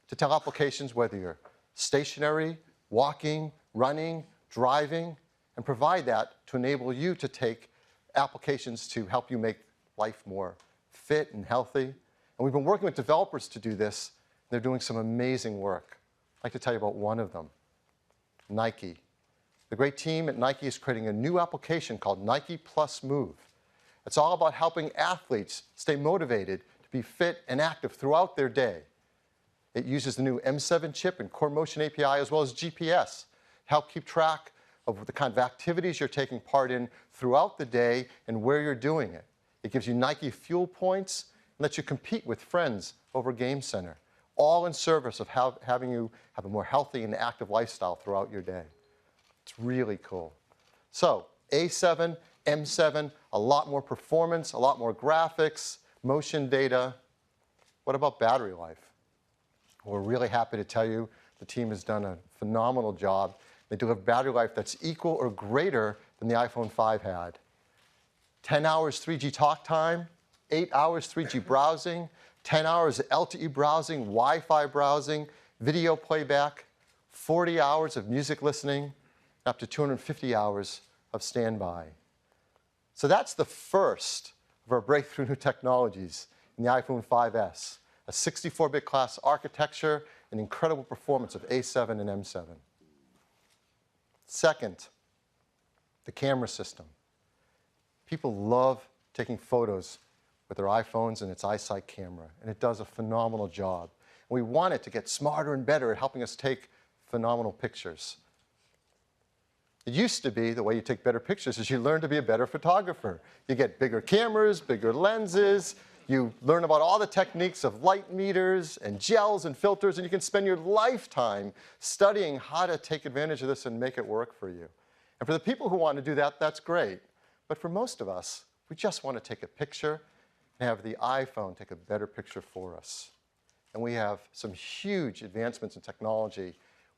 to tell applications whether you're stationary, walking, running, driving, and provide that to enable you to take applications to help you make life more fit and healthy. And we've been working with developers to do this. They're doing some amazing work. I'd like to tell you about one of them, Nike. The great team at Nike is creating a new application called Nike Plus Move. It's all about helping athletes stay motivated to be fit and active throughout their day. It uses the new M7 chip and Core Motion API as well as GPS to help keep track of the kind of activities you're taking part in throughout the day and where you're doing it. It gives you Nike fuel points and lets you compete with friends over Game Center, all in service of having you have a more healthy and active lifestyle throughout your day. It's really cool. So A7, M7, a lot more performance, a lot more graphics, motion data. What about battery life? We're really happy to tell you the team has done a phenomenal job. They deliver battery life that's equal or greater than the iPhone 5 had. 10 hours 3G talk time, 8 hours 3G browsing, 10 hours LTE browsing, Wi-Fi browsing, video playback, 40 hours of music listening, up to 250 hours of standby. So that's the first of our breakthrough new technologies in the iPhone 5S, a 64-bit class architecture and incredible performance of A7 and M7. Second, the camera system. People love taking photos with their iPhones and its iSight camera, and it does a phenomenal job. And we want it to get smarter and better at helping us take phenomenal pictures. It used to be the way you take better pictures is you learn to be a better photographer. You get bigger cameras, bigger lenses, you learn about all the techniques of light meters and gels and filters, and you can spend your lifetime studying how to take advantage of this and make it work for you. And for the people who want to do that, that's great. But for most of us, we just want to take a picture and have the iPhone take a better picture for us. And we have some huge advancements in technology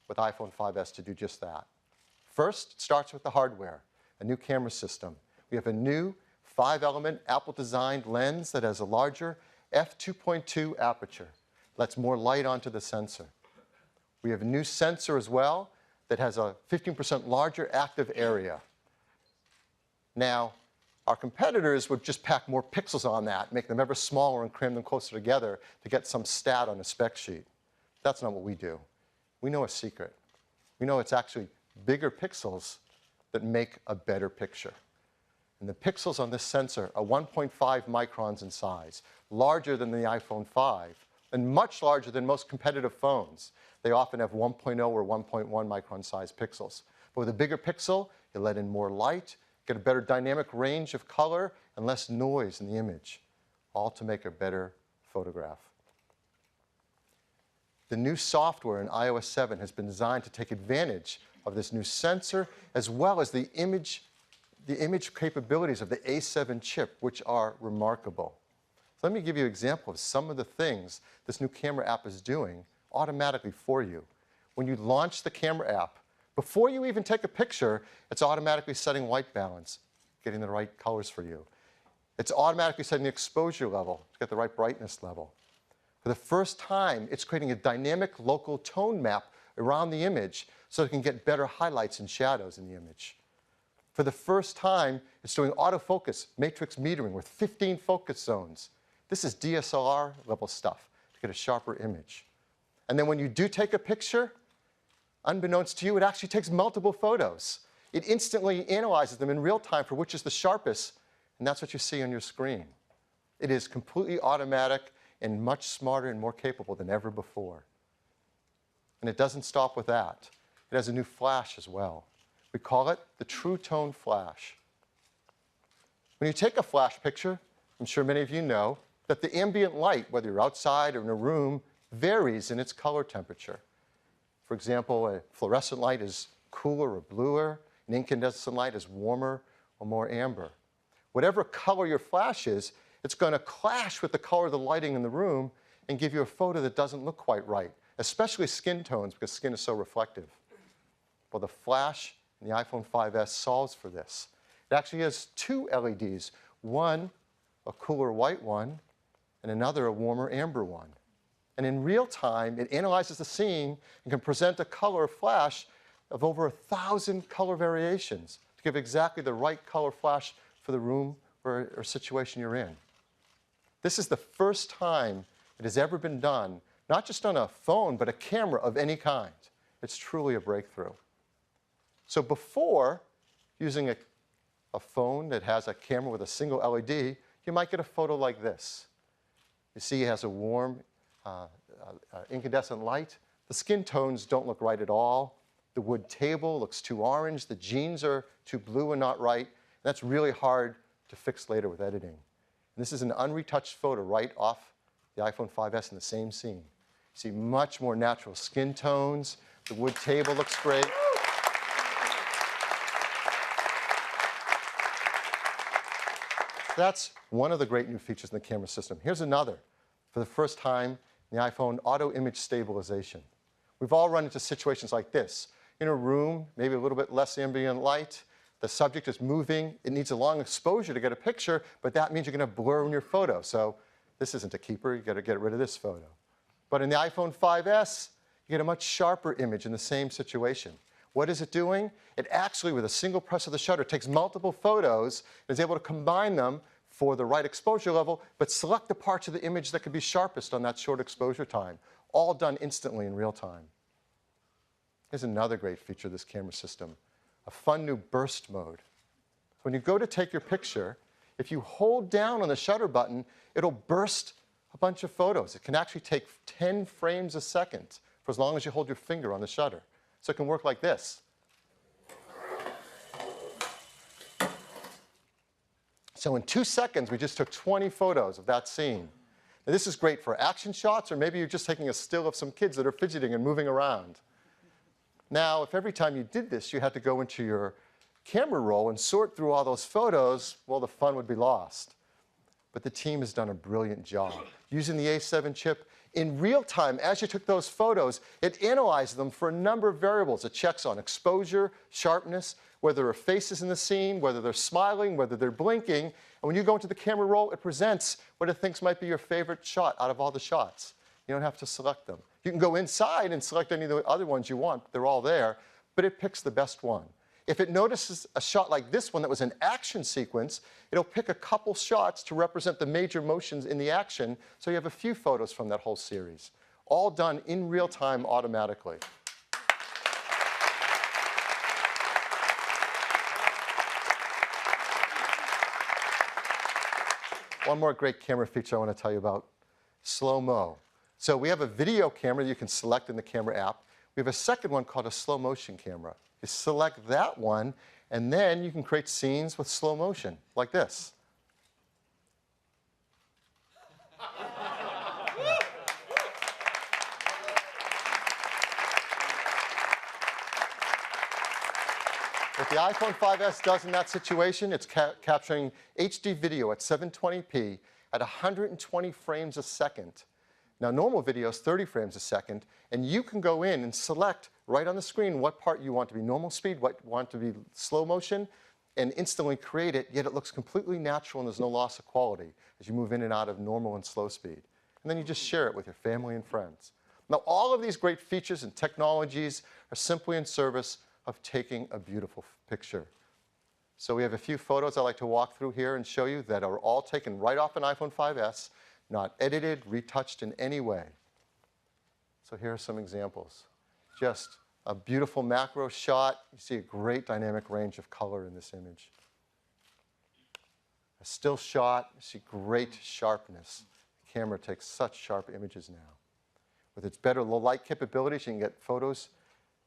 with iPhone 5S to do just that. First, it starts with the hardware, a new camera system. We have a new 5-element Apple-designed lens that has a larger f2.2 aperture, lets more light onto the sensor. We have a new sensor as well that has a 15% larger active area. Now, our competitors would just pack more pixels on that, make them ever smaller and cram them closer together to get some stat on a spec sheet. That's not what we do. We know a secret. We know it's actually bigger pixels that make a better picture. And the pixels on this sensor are 1.5 microns in size, larger than the iPhone 5, and much larger than most competitive phones. They often have 1.0 or 1.1 micron size pixels. But with a bigger pixel, you let in more light, get a better dynamic range of color, and less noise in the image, all to make a better photograph. The new software in iOS 7 has been designed to take advantage of this new sensor, as well as the image capabilities of the A7 chip, which are remarkable. So let me give you an example of some of the things this new camera app is doing automatically for you. When you launch the camera app, before you even take a picture, it's automatically setting white balance, getting the right colors for you. It's automatically setting the exposure level to get the right brightness level. For the first time, it's creating a dynamic local tone map around the image so it can get better highlights and shadows in the image. For the first time, it's doing autofocus, matrix metering with 15 focus zones. This is DSLR level stuff to get a sharper image. And then when you do take a picture, unbeknownst to you, it actually takes multiple photos. It instantly analyzes them in real time for which is the sharpest, and that's what you see on your screen. It is completely automatic and much smarter and more capable than ever before. And it doesn't stop with that. It has a new flash as well. We call it the True Tone Flash. When you take a flash picture, I'm sure many of you know that the ambient light, whether you're outside or in a room, varies in its color temperature. For example, a fluorescent light is cooler or bluer, an incandescent light is warmer or more amber. Whatever color your flash is, it's going to clash with the color of the lighting in the room and give you a photo that doesn't look quite right, especially skin tones because skin is so reflective. Well, the flash in the iPhone 5S solves for this. It actually has two LEDs, one a cooler white one and another a warmer amber one. And in real time, it analyzes the scene and can present a color flash of over 1,000 color variations to give exactly the right color flash for the room or situation you're in. This is the first time it has ever been done, not just on a phone, but a camera of any kind. It's truly a breakthrough. So before using a phone that has a camera with a single LED, you might get a photo like this. You see it has a warm incandescent light. The skin tones don't look right at all. The wood table looks too orange. The jeans are too blue and not right. And that's really hard to fix later with editing. This is an unretouched photo right off the iPhone 5S in the same scene. You see much more natural skin tones. The wood table looks great. That's one of the great new features in the camera system. Here's another. For the first time in the iPhone, auto image stabilization. We've all run into situations like this. In a room, maybe a little bit less ambient light, the subject is moving, it needs a long exposure to get a picture, but that means you're going to blur in your photo. So this isn't a keeper, you got to get rid of this photo. But in the iPhone 5S, you get a much sharper image in the same situation. What is it doing? It actually, with a single press of the shutter, takes multiple photos and is able to combine them for the right exposure level, but select the parts of the image that could be sharpest on that short exposure time, all done instantly in real time. Here's another great feature of this camera system, a fun new burst mode. When you go to take your picture, if you hold down on the shutter button, it'll burst a bunch of photos. It can actually take 10 frames a second for as long as you hold your finger on the shutter. So it can work like this. So in 2 seconds, we just took 20 photos of that scene. Now, this is great for action shots, or maybe you're just taking a still of some kids that are fidgeting and moving around. Now, if every time you did this, you had to go into your camera roll and sort through all those photos, well, the fun would be lost. But the team has done a brilliant job. Using the A7 chip, in real time, as you took those photos, it analyzed them for a number of variables. It checks on exposure, sharpness, whether there are faces in the scene, whether they're smiling, whether they're blinking. And when you go into the camera roll, it presents what it thinks might be your favorite shot out of all the shots. You don't have to select them. You can go inside and select any of the other ones you want. They're all there, but it picks the best one. If it notices a shot like this one that was an action sequence, it'll pick a couple shots to represent the major motions in the action, so you have a few photos from that whole series, all done in real time automatically. One more great camera feature I want to tell you about, slow-mo. So we have a video camera you can select in the camera app. We have a second one called a slow motion camera. You select that one, and then you can create scenes with slow motion, like this. What the iPhone 5S does in that situation, it's capturing HD video at 720p at 120 frames a second. Now, normal video is 30 frames a second, and you can go in and select right on the screen what part you want to be normal speed, what you want to be slow motion, and instantly create it, yet it looks completely natural and there's no loss of quality as you move in and out of normal and slow speed. And then you just share it with your family and friends. Now, all of these great features and technologies are simply in service of taking a beautiful picture. So we have a few photos I'd like to walk through here and show you that are all taken right off an iPhone 5S, not edited, retouched in any way. So here are some examples. Just a beautiful macro shot. You see a great dynamic range of color in this image. A still shot, you see great sharpness. The camera takes such sharp images now. With its better low light capabilities, you can get photos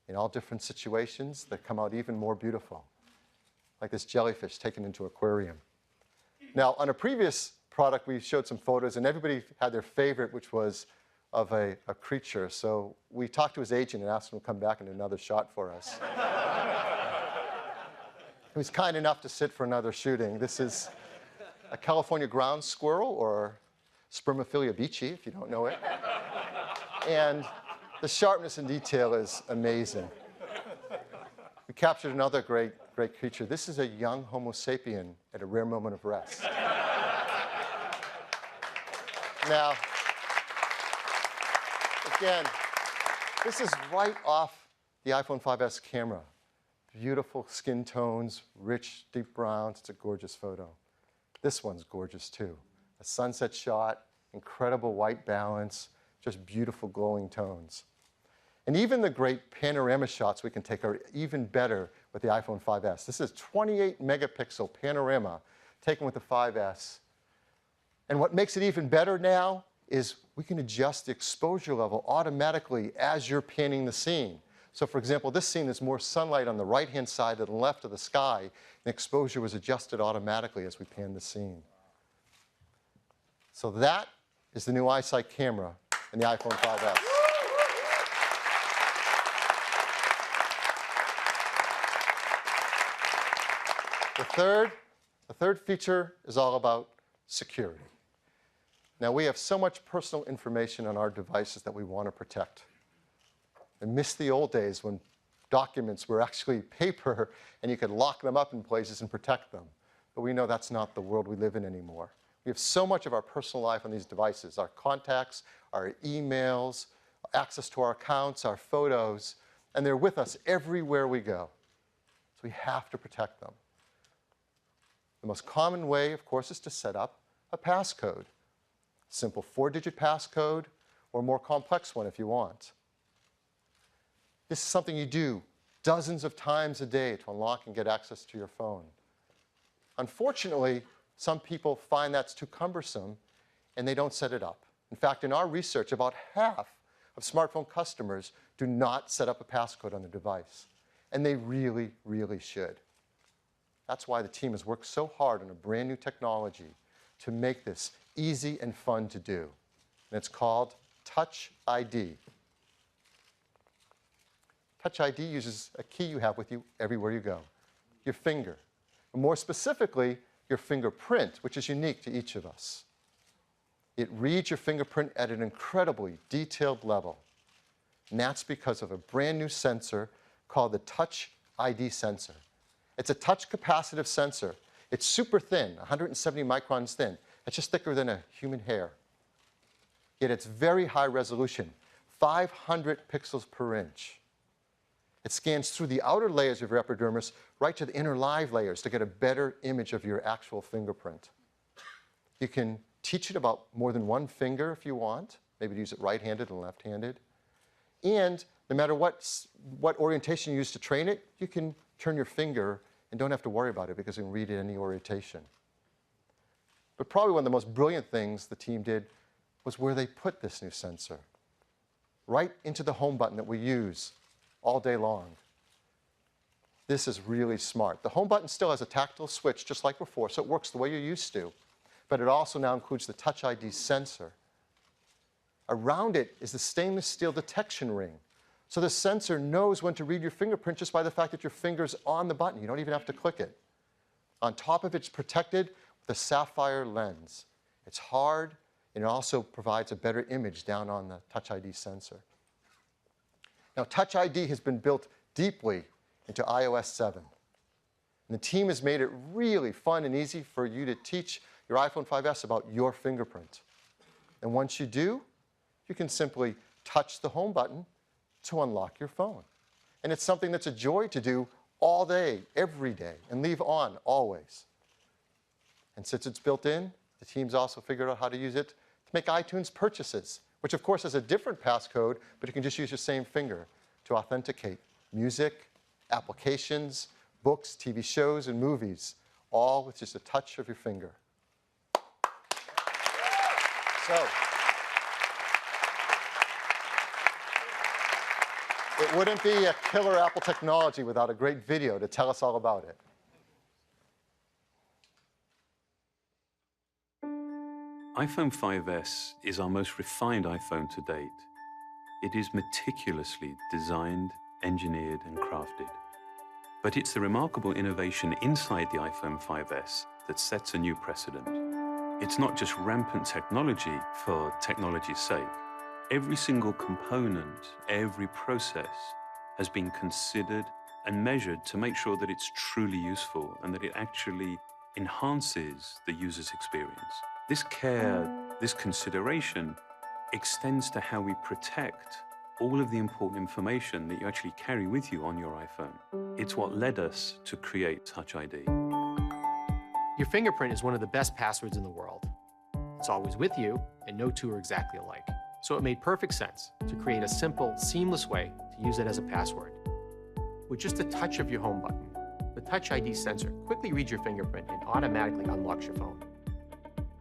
in all different situations that come out even more beautiful. Like this jellyfish taken into an aquarium. Now, on a previous product, we showed some photos, and everybody had their favorite, which was of a creature. So we talked to his agent and asked him to come back and do another shot for us. He was kind enough to sit for another shooting. This is a California ground squirrel, or Spermophilia beachy, if you don't know it. And the sharpness and detail is amazing. We captured another great creature. This is a young Homo sapien at a rare moment of rest. Now, again, this is right off the iPhone 5S camera. Beautiful skin tones, rich, deep browns. It's a gorgeous photo. This one's gorgeous, too. A sunset shot, incredible white balance, just beautiful glowing tones. And even the great panorama shots we can take are even better with the iPhone 5S. This is 28 megapixel panorama taken with the 5S. And what makes it even better now is we can adjust the exposure level automatically as you're panning the scene. So for example, this scene, there's more sunlight on the right-hand side than the left of the sky. And exposure was adjusted automatically as we pan the scene. So that is the new EyeSight camera in the iPhone 5S. The third feature is all about security. Now, we have so much personal information on our devices that we want to protect. I miss the old days when documents were actually paper and you could lock them up in places and protect them. But we know that's not the world we live in anymore. We have so much of our personal life on these devices, our contacts, our emails, access to our accounts, our photos, and they're with us everywhere we go. So we have to protect them. The most common way, of course, is to set up a passcode. Simple 4-digit passcode or a more complex one if you want. This is something you do dozens of times a day to unlock and get access to your phone. Unfortunately, some people find that's too cumbersome and they don't set it up. In fact, in our research, about half of smartphone customers do not set up a passcode on their device. And they really, really should. That's why the team has worked so hard on a brand new technology to make this easy and fun to do. And it's called Touch ID. Touch ID uses a key you have with you everywhere you go, your finger. And more specifically, your fingerprint, which is unique to each of us. It reads your fingerprint at an incredibly detailed level. And that's because of a brand new sensor called the Touch ID sensor. It's a touch capacitive sensor. It's super thin, 170 microns thin. It's just thicker than a human hair. Yet it's very high resolution, 500 pixels per inch. It scans through the outer layers of your epidermis right to the inner live layers to get a better image of your actual fingerprint. You can teach it about more than one finger if you want, maybe use it right-handed and left-handed. And no matter what orientation you use to train it, you can turn your finger and don't have to worry about it because you can read it any orientation. But probably one of the most brilliant things the team did was where they put this new sensor. Right into the home button that we use all day long. This is really smart. The home button still has a tactile switch just like before, so it works the way you're used to. But it also now includes the Touch ID sensor. Around it is the stainless steel detection ring. So the sensor knows when to read your fingerprint just by the fact that your finger's on the button. You don't even have to click it. On top of it, it's protected with a sapphire lens. It's hard, and it also provides a better image down on the Touch ID sensor. Now, Touch ID has been built deeply into iOS 7. And the team has made it really fun and easy for you to teach your iPhone 5S about your fingerprint. And once you do, you can simply touch the home button to unlock your phone. And it's something that's a joy to do all day, every day, and leave on always. And since it's built in, the team's also figured out how to use it to make iTunes purchases, which of course has a different passcode, but you can just use your same finger to authenticate music, applications, books, TV shows, and movies, all with just a touch of your finger. So, it wouldn't be a killer Apple technology without a great video to tell us all about it. iPhone 5S is our most refined iPhone to date. It is meticulously designed, engineered, and crafted. But it's the remarkable innovation inside the iPhone 5S that sets a new precedent. It's not just rampant technology for technology's sake. Every single component, every process has been considered and measured to make sure that it's truly useful and that it actually enhances the user's experience. This care, this consideration extends to how we protect all of the important information that you actually carry with you on your iPhone. It's what led us to create Touch ID. Your fingerprint is one of the best passwords in the world. It's always with you, and no two are exactly alike. So it made perfect sense to create a simple, seamless way to use it as a password. With just a touch of your home button, the Touch ID sensor quickly reads your fingerprint and automatically unlocks your phone.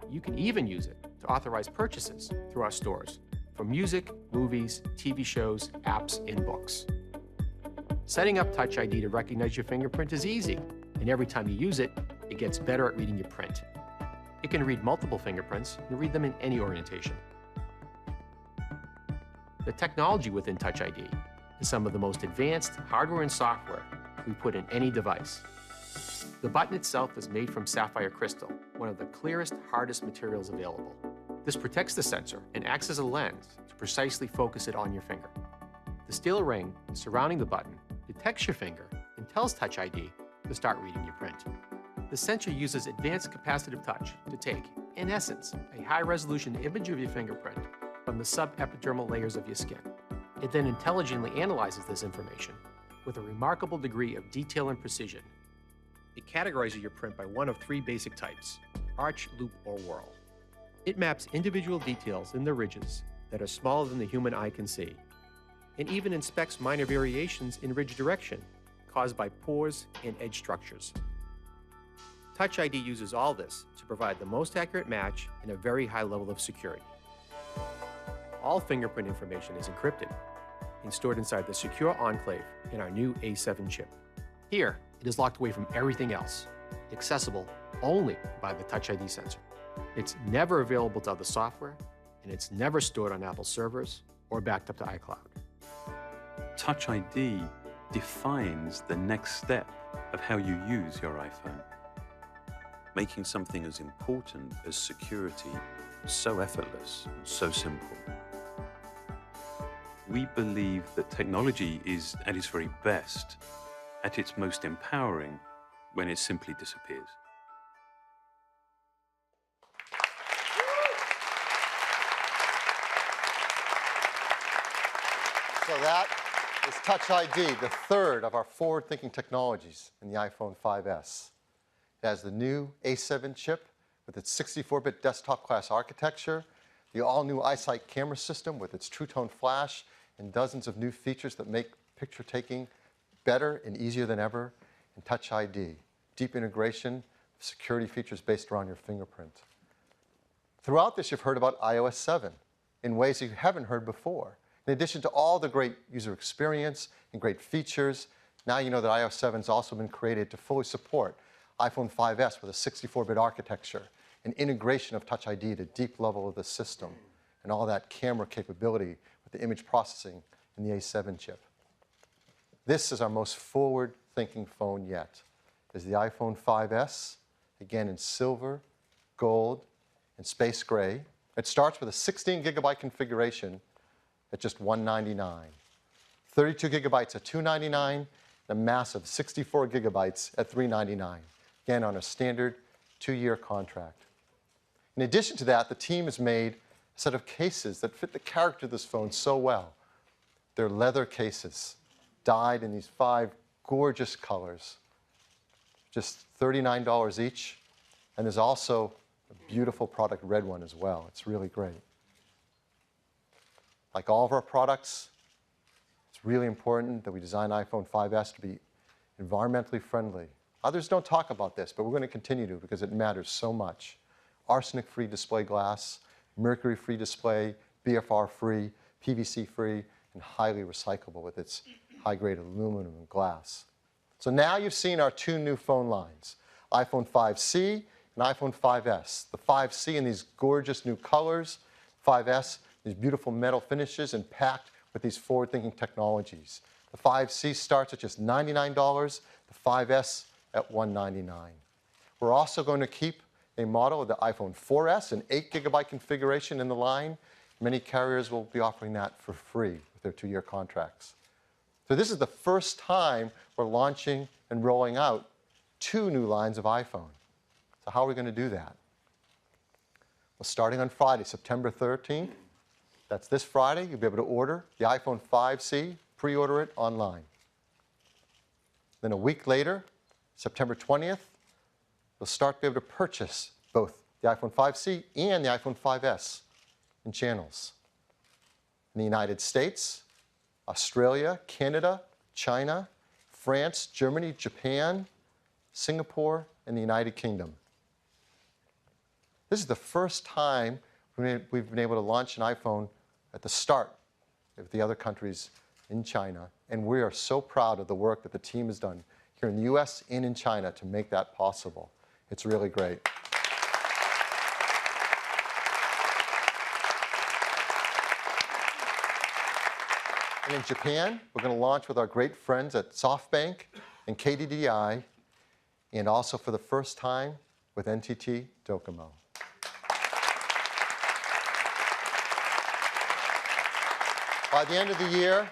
You can even use it to authorize purchases through our stores for music, movies, TV shows, apps, and books. Setting up Touch ID to recognize your fingerprint is easy, and every time you use it, it gets better at reading your print. It can read multiple fingerprints and read them in any orientation. The technology within Touch ID is some of the most advanced hardware and software we put in any device. The button itself is made from sapphire crystal, one of the clearest, hardest materials available. This protects the sensor and acts as a lens to precisely focus it on your finger. The steel ring surrounding the button detects your finger and tells Touch ID to start reading your print. The sensor uses advanced capacitive touch to take, in essence, a high-resolution image of your fingerprint from the subepidermal layers of your skin. It then intelligently analyzes this information with a remarkable degree of detail and precision. It categorizes your print by one of three basic types: arch, loop, or whorl. It maps individual details in the ridges that are smaller than the human eye can see, and even inspects minor variations in ridge direction caused by pores and edge structures. Touch ID uses all this to provide the most accurate match and a very high level of security. All fingerprint information is encrypted and stored inside the secure enclave in our new A7 chip. Here, it is locked away from everything else, accessible only by the Touch ID sensor. It's never available to other software, and it's never stored on Apple servers or backed up to iCloud. Touch ID defines the next step of how you use your iPhone, making something as important as security so effortless and so simple. We believe that technology is at its very best, at its most empowering, when it simply disappears. So that is Touch ID, the third of our forward-thinking technologies in the iPhone 5S. It has the new A7 chip with its 64-bit desktop-class architecture, the all-new iSight camera system with its True Tone flash, and dozens of new features that make picture taking better and easier than ever, and Touch ID, deep integration of security features based around your fingerprint. Throughout this, you've heard about iOS 7 in ways you haven't heard before. In addition to all the great user experience and great features, now you know that iOS 7 has also been created to fully support iPhone 5S with a 64-bit architecture, and integration of Touch ID at a deep level of the system, and all that camera capability with the image processing in the A7 chip. This is our most forward-thinking phone yet. Is the iPhone 5S, again in silver, gold, and space gray. It starts with a 16-gigabyte configuration at just $199. 32 gigabytes at $299, and a massive 64 gigabytes at $399, again on a standard 2-year contract. In addition to that, the team has made a set of cases that fit the character of this phone so well. They're leather cases, dyed in these 5 gorgeous colors, just $39 each, and there's also a beautiful product red one as well. It's really great. Like all of our products, it's really important that we design iPhone 5S to be environmentally friendly. Others don't talk about this, but we're going to continue to because it matters so much. Arsenic-free display glass, mercury-free display, BFR-free, PVC-free, and highly recyclable with its high-grade aluminum and glass. So now you've seen our 2 new phone lines, iPhone 5C and iPhone 5S. The 5C in these gorgeous new colors, 5S, these beautiful metal finishes and packed with these forward-thinking technologies. The 5C starts at just $99, the 5S at $199. We're also going to keep a model of the iPhone 4S, an 8-gigabyte configuration in the line. Many carriers will be offering that for free with their 2-year contracts. So this is the first time we're launching and rolling out 2 new lines of iPhone. So how are we going to do that? Well, starting on Friday, September 13th, that's this Friday, you'll be able to order the iPhone 5C, pre-order it online. Then a week later, September 20th, you'll start to be able to purchase both the iPhone 5C and the iPhone 5S in channels. In the United States, Australia, Canada, China, France, Germany, Japan, Singapore, and the United Kingdom. This is the first time we've been able to launch an iPhone at the start of the other countries in China, and we are so proud of the work that the team has done here in the US and in China to make that possible. It's really great. And in Japan, we're going to launch with our great friends at SoftBank and KDDI, and also for the first time with NTT Docomo. By the end of the year,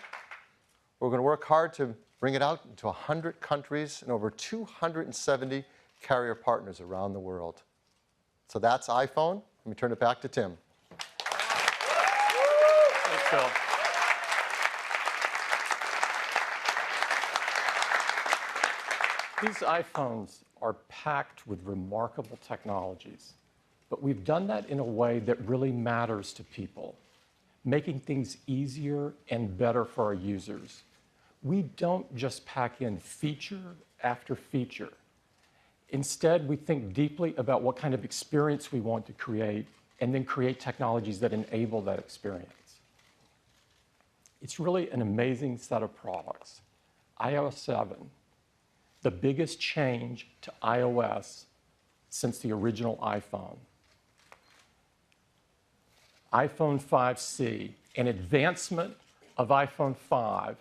we're going to work hard to bring it out into 100 countries and over 270 carrier partners around the world. So that's iPhone. Let me turn it back to Tim. Thanks, Phil. These iPhones are packed with remarkable technologies, but we've done that in a way that really matters to people, making things easier and better for our users. We don't just pack in feature after feature. Instead, we think deeply about what kind of experience we want to create and then create technologies that enable that experience. It's really an amazing set of products. iOS 7, the biggest change to iOS since the original iPhone. iPhone 5C, an advancement of iPhone 5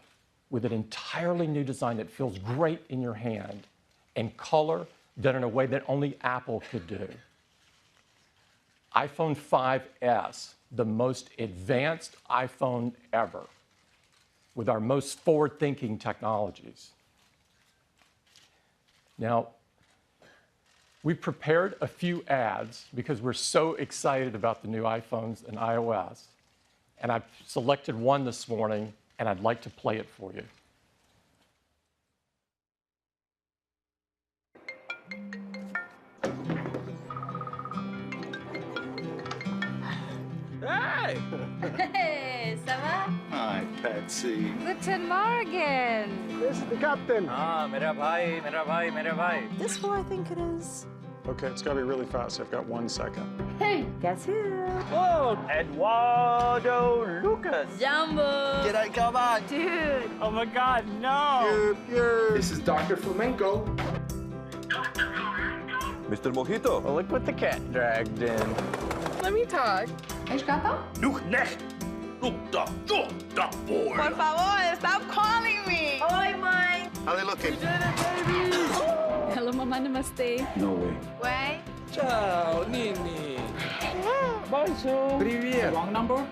with an entirely new design that feels great in your hand and color done in a way that only Apple could do. iPhone 5S, the most advanced iPhone ever, with our most forward-thinking technologies. Now, we've prepared a few ads because we're so excited about the new iPhones and iOS, and I've selected one this morning, and I'd like to play it for you. Hey, ça va? Hi, Patsy. Guten Morgen. This is the captain. Mera bhai. This who I think it is. Okay, it's got to be really fast. I've got 1 second. Hey, guess who? Whoa, Eduardo Lucas. Jumbo. G'day, come on. Dude. Oh my God, no. This is Dr. Flamenco. Mr. Mojito. Well, look what the cat dragged in. Let me talk. És gato? Look, next. Look, the boy. Por favor, stop calling me. Oi, mãe. How they looking? Hello, mamãe, namaste. No way. Ué? Ciao, Nini. Bonjour. Привет. Wrong number?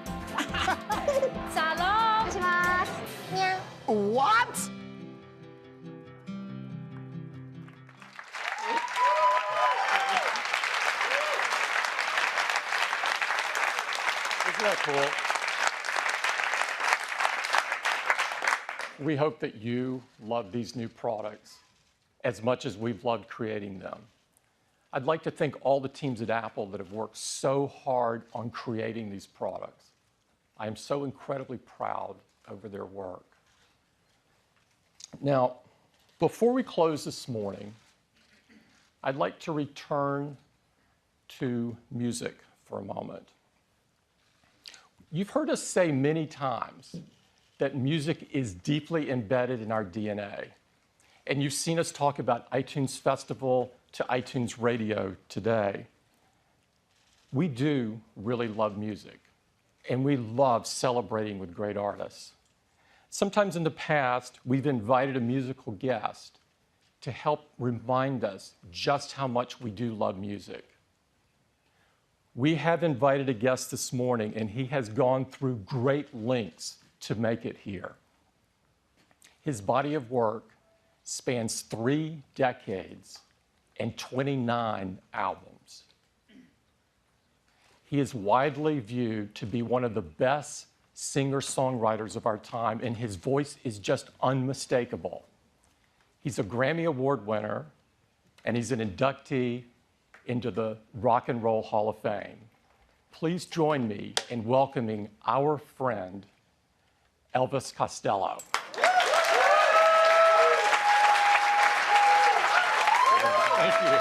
Shalom. What? Isn't that cool? We hope that you love these new products as much as we've loved creating them. I'd like to thank all the teams at Apple that have worked so hard on creating these products. I am so incredibly proud over their work. Now, before we close this morning, I'd like to return to music for a moment. You've heard us say many times that music is deeply embedded in our DNA. And you've seen us talk about iTunes Festival to iTunes Radio today. We do really love music, and we love celebrating with great artists. Sometimes in the past, we've invited a musical guest to help remind us just how much we do love music. We have invited a guest this morning, and he has gone through great lengths to make it here. His body of work spans 3 decades and 29 albums. He is widely viewed to be one of the best singer-songwriters of our time, and his voice is just unmistakable. He's a Grammy Award winner, and he's an inductee into the Rock and Roll Hall of Fame. Please join me in welcoming our friend, Elvis Costello. Thank you.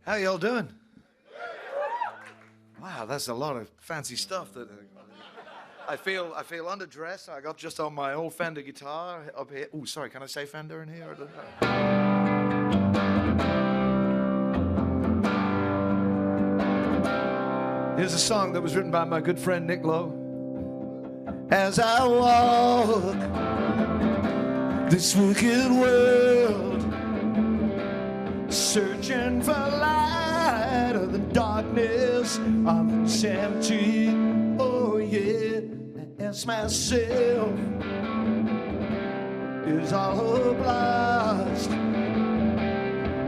How y'all doing? Wow, that's a lot of fancy stuff. That I feel underdressed. I got just on my old Fender guitar up here. Oh, sorry, can I say Fender in here? Here's a song that was written by my good friend Nick Lowe. As I walk this wicked world, searching for light of the darkness of insanity. Oh yeah, I ask myself, is all hope lost?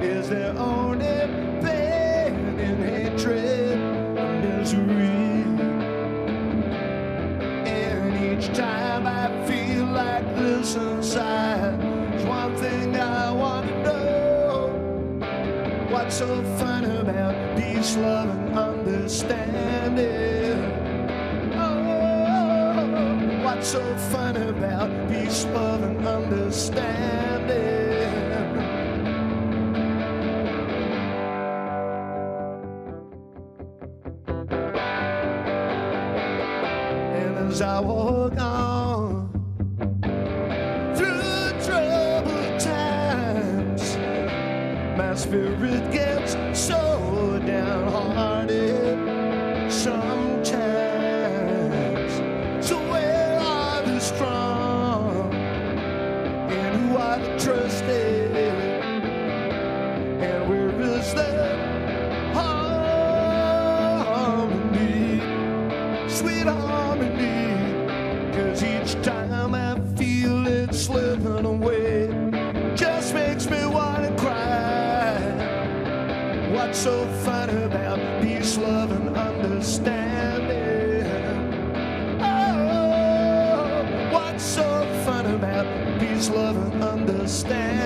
Is there only pain and hatred and misery? And each time I feel like this inside, there's one thing I want to know. What's so fun about peace, love, and understanding? Oh, what's so fun about peace, love, and understanding? As I walk on through troubled times, my spirit gets so downhearted sometimes. So where are the strong and who are the trusted? And where is the harmony, sweet harmony? Each time I feel it slipping away, just makes me want to cry. What's so fun about peace, love, and understanding? Oh, what's so fun about peace, love, and understanding?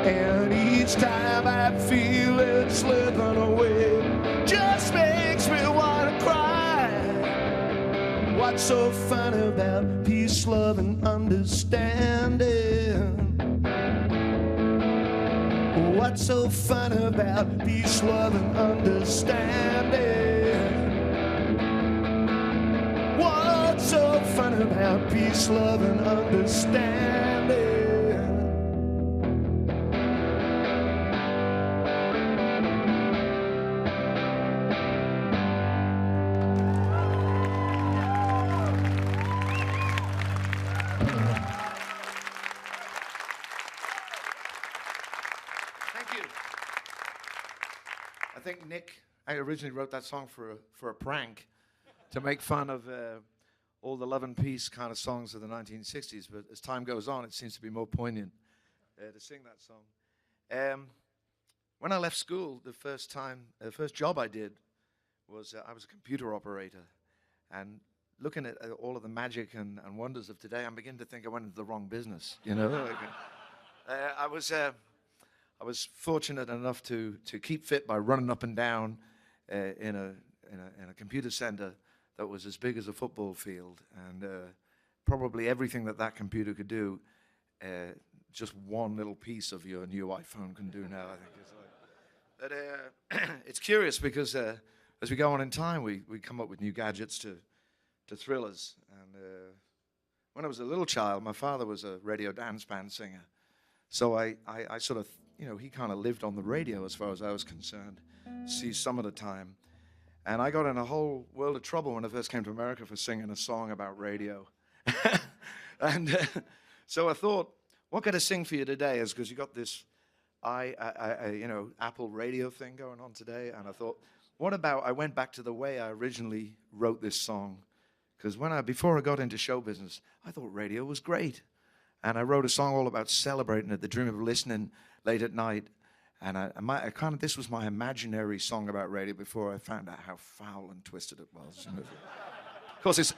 And each time I feel it slipping away, just makes me want to cry. What's so fun about peace, love, and understanding? What's so fun about peace, love, and understanding? What's so fun about peace, love, and understanding? I think Nick, I originally wrote that song for a prank to make fun of all the love and peace kind of songs of the 1960s. But as time goes on, it seems to be more poignant to sing that song. When I left school, the first job I did was I was a computer operator. And looking at all of the magic and wonders of today, I'm beginning to think I went into the wrong business. You know, I was fortunate enough to keep fit by running up and down in a computer center that was as big as a football field, and probably everything that computer could do, just one little piece of your new iPhone can do now. I think it's like, but it's curious because as we go on in time, we come up with new gadgets to thrill us. And when I was a little child, my father was a radio dance band singer, so I sort of, you know, he kind of lived on the radio as far as I was concerned, see some of the time. And I got in a whole world of trouble when I first came to America for singing a song about radio. And so I thought, what could I sing for you today? Is because you got this, Apple radio thing going on today. And I thought, what about, I went back to the way I originally wrote this song. Because before I got into show business, I thought radio was great. And I wrote a song all about celebrating it, the dream of listening late at night. And this was my imaginary song about radio before I found out how foul and twisted it was. Of course,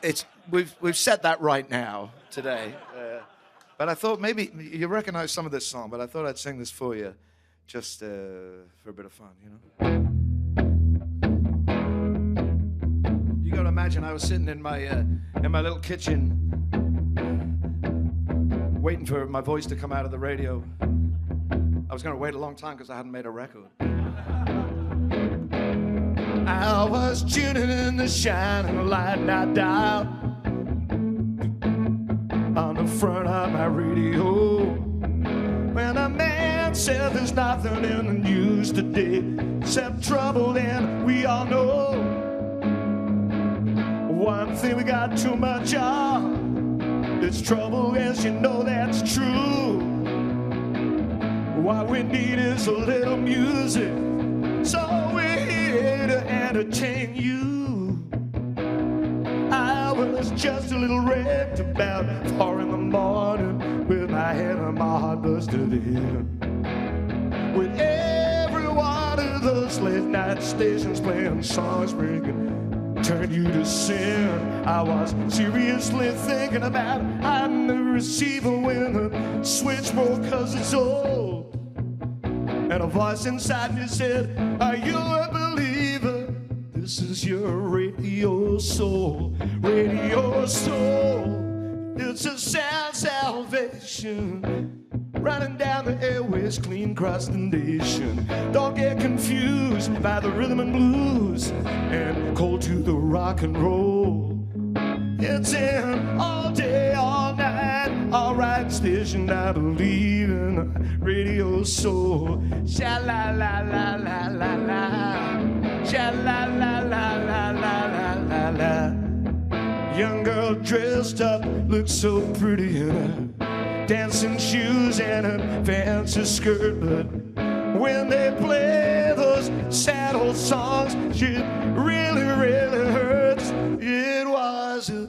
we've said that right now today. But I thought maybe you recognize some of this song, but I thought I'd sing this for you, just for a bit of fun, you know. You got to imagine I was sitting in my little kitchen, waiting for my voice to come out of the radio. I was going to wait a long time because I hadn't made a record. I was tuning in the shining light I dialed on the front of my radio. When a man said there's nothing in the news today except trouble, and we all know one thing we got too much of, it's trouble, as you know that's true. What we need is a little music, so we're here to entertain you. I was just a little wrecked about 4 in the morning with my head on my heart busted in. With every one of those late night stations playing songs bringing turn you to sin, I was seriously thinking about hiding the receiver when the switch broke 'cause it's old. And a voice inside me said, are you a believer? This is your radio soul. Radio soul, it's a sound salvation, running down the airways clean across the nation. Don't get confused by the rhythm and blues and cold to the rock and roll. It's in all day, all night, all right station. I believe in radio soul. Sha la la la la la la, sha la la la la la la la la. Young girl dressed up, looks so pretty in her dancing shoes and a fancy skirt, but when they play those sad old songs, it really, really hurts. It was a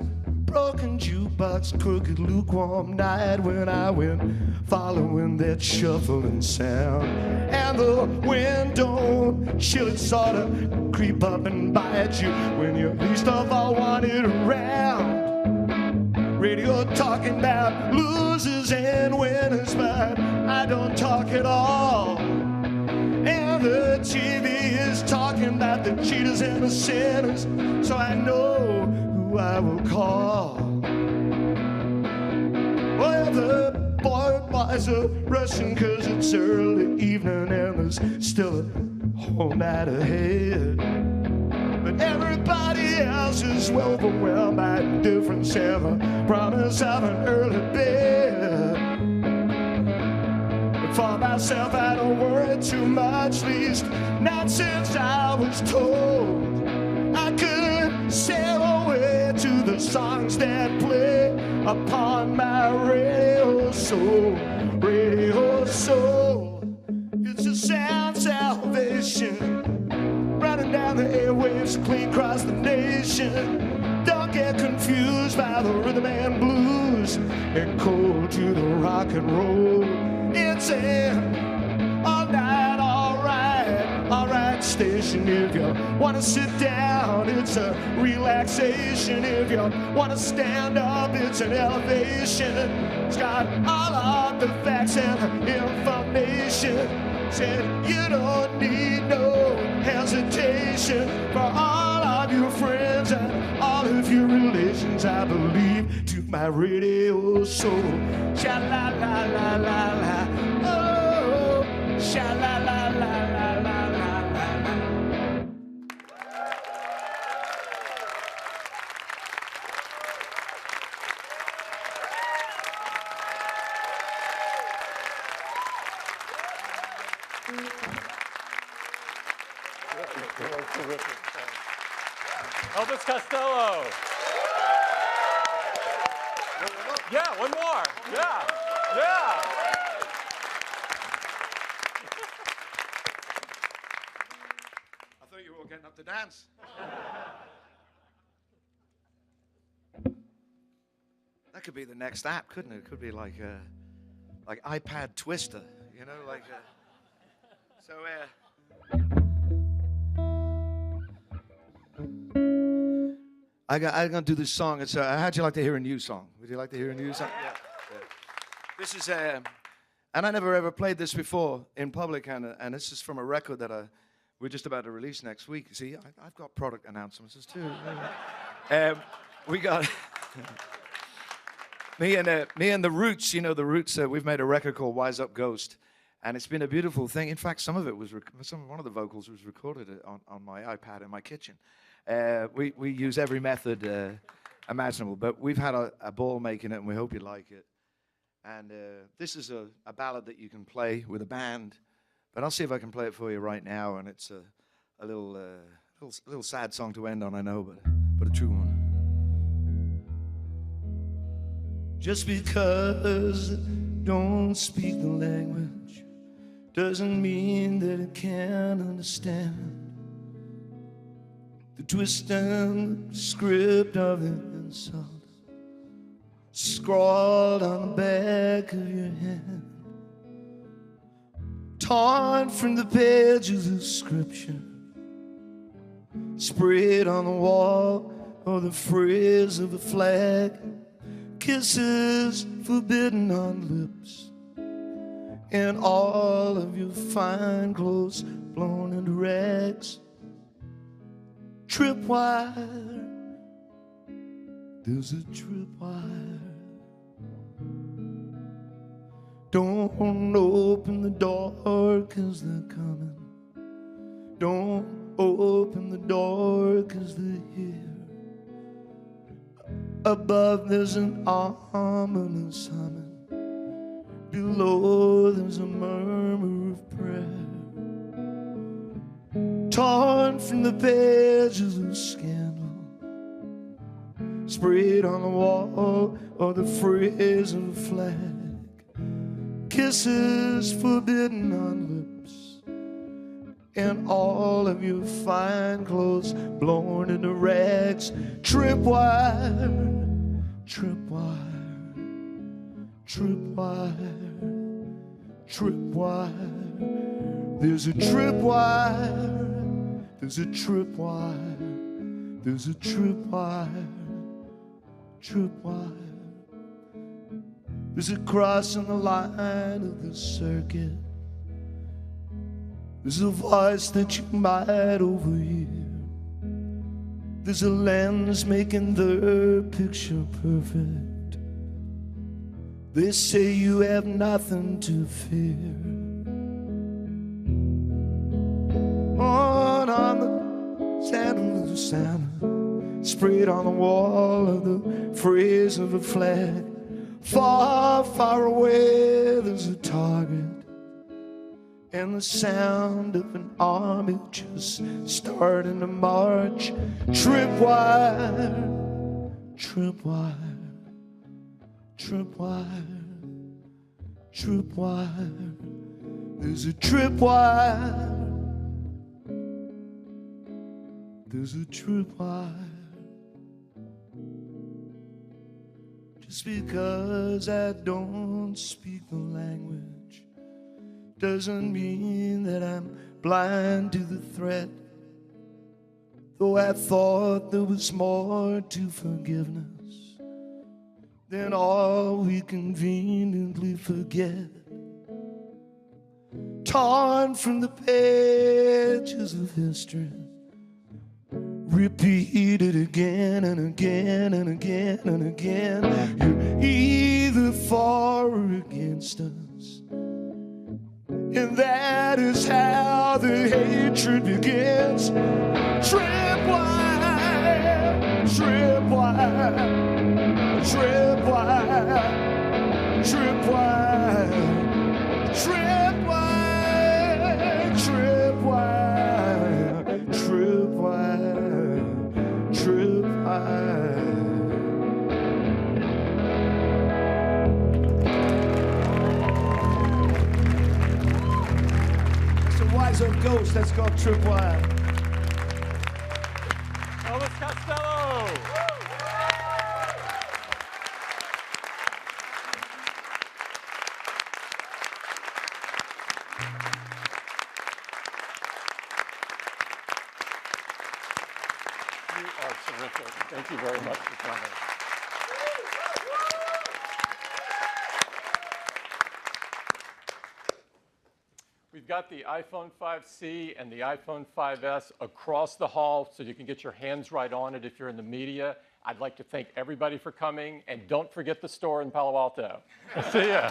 broken jukebox, crooked, lukewarm night when I went following that shuffling sound. And the wind don't chill, it sort of creep up and bite you when you least of all want it around. Radio talking about losers and winners, but I don't talk at all. And the TV is talking about the cheaters and the sinners, so I know who I will call. Well, the boys are rushing 'cause it's early evening and there's still a whole night ahead. But everybody else is well overwhelmed by indifference and the promise of an early bed. But for myself, I don't worry too much, least not since I was told I could sail away to the songs that play upon my radio soul. Radio soul, it's a sound salvation, running down the airwaves clean across the nation. Don't get confused by the rhythm and blues and cold to the rock and roll. It's an all night, all right station. If you want to sit down, it's a relaxation. If you want to stand up, it's an elevation. It's got all of the facts and the information. Said you don't need no hesitation for all of your friends and all of your relations. I believe to my radio soul. Sha la la la la la, oh, sha la la la la la la la. Elvis Costello. Yeah, one more. Yeah, yeah. I thought you were all getting up to dance. That could be the next app, couldn't it? It could be like iPad Twister, you know, like. I'm gonna do this song. It's how'd you like to hear a new song? Would you like to hear a new song? Yeah. This is and I never ever played this before in public, and this is from a record that we're just about to release next week. See, I've got product announcements too. We got me and the Roots. You know the Roots. We've made a record called Wise Up Ghost, and it's been a beautiful thing. In fact, one of the vocals was recorded on my iPad in my kitchen. We use every method imaginable, but we've had a ball making it, and we hope you like it. And this is a ballad that you can play with a band. But I'll see if I can play it for you right now. And it's a little sad song to end on, I know, but a true one. Just because I don't speak the language doesn't mean that I can't understand the twist and the script of the insult scrawled on the back of your hand, torn from the pages of scripture, sprayed on the wall or the phrase of a flag, kisses forbidden on lips, and all of your fine clothes blown into rags. Tripwire, there's a tripwire. Don't open the door 'cause they're coming. Don't open the door 'cause they're here. Above there's an ominous humming. Below there's a murmur of prayer, torn from the pages of scandal, sprayed on the wall or the phrase of a flag, kisses forbidden on lips, and all of your fine clothes blown into rags. Tripwire, tripwire, tripwire, tripwire. There's a tripwire, there's a tripwire, there's a tripwire, tripwire. There's a cross on the line of the circuit. There's a voice that you might overhear. There's a lens making the picture perfect. They say you have nothing to fear. On the sandal of the Santa, sprayed on the wall of the phrase of a flag. Far, far away there's a target, and the sound of an army just starting to march. Tripwire, tripwire, tripwire, tripwire. There's a tripwire, there's a tripwire. Just because I don't speak the language doesn't mean that I'm blind to the threat. Though I thought there was more to forgiveness than all we conveniently forget. Torn from the pages of history, repeated again and again and again and again. You're either for or against us, and that is how the hatred begins. Tripwire, tripwire, tripwire, tripwire, tripwire, tripwire, tripwire, tripwire. It's a wise old ghost that's called Tripwire. Elvis Costello. You are terrific. Thank you very much for coming. We've got the iPhone 5C and the iPhone 5S across the hall so you can get your hands right on it if you're in the media. I'd like to thank everybody for coming, and don't forget the store in Palo Alto. See ya.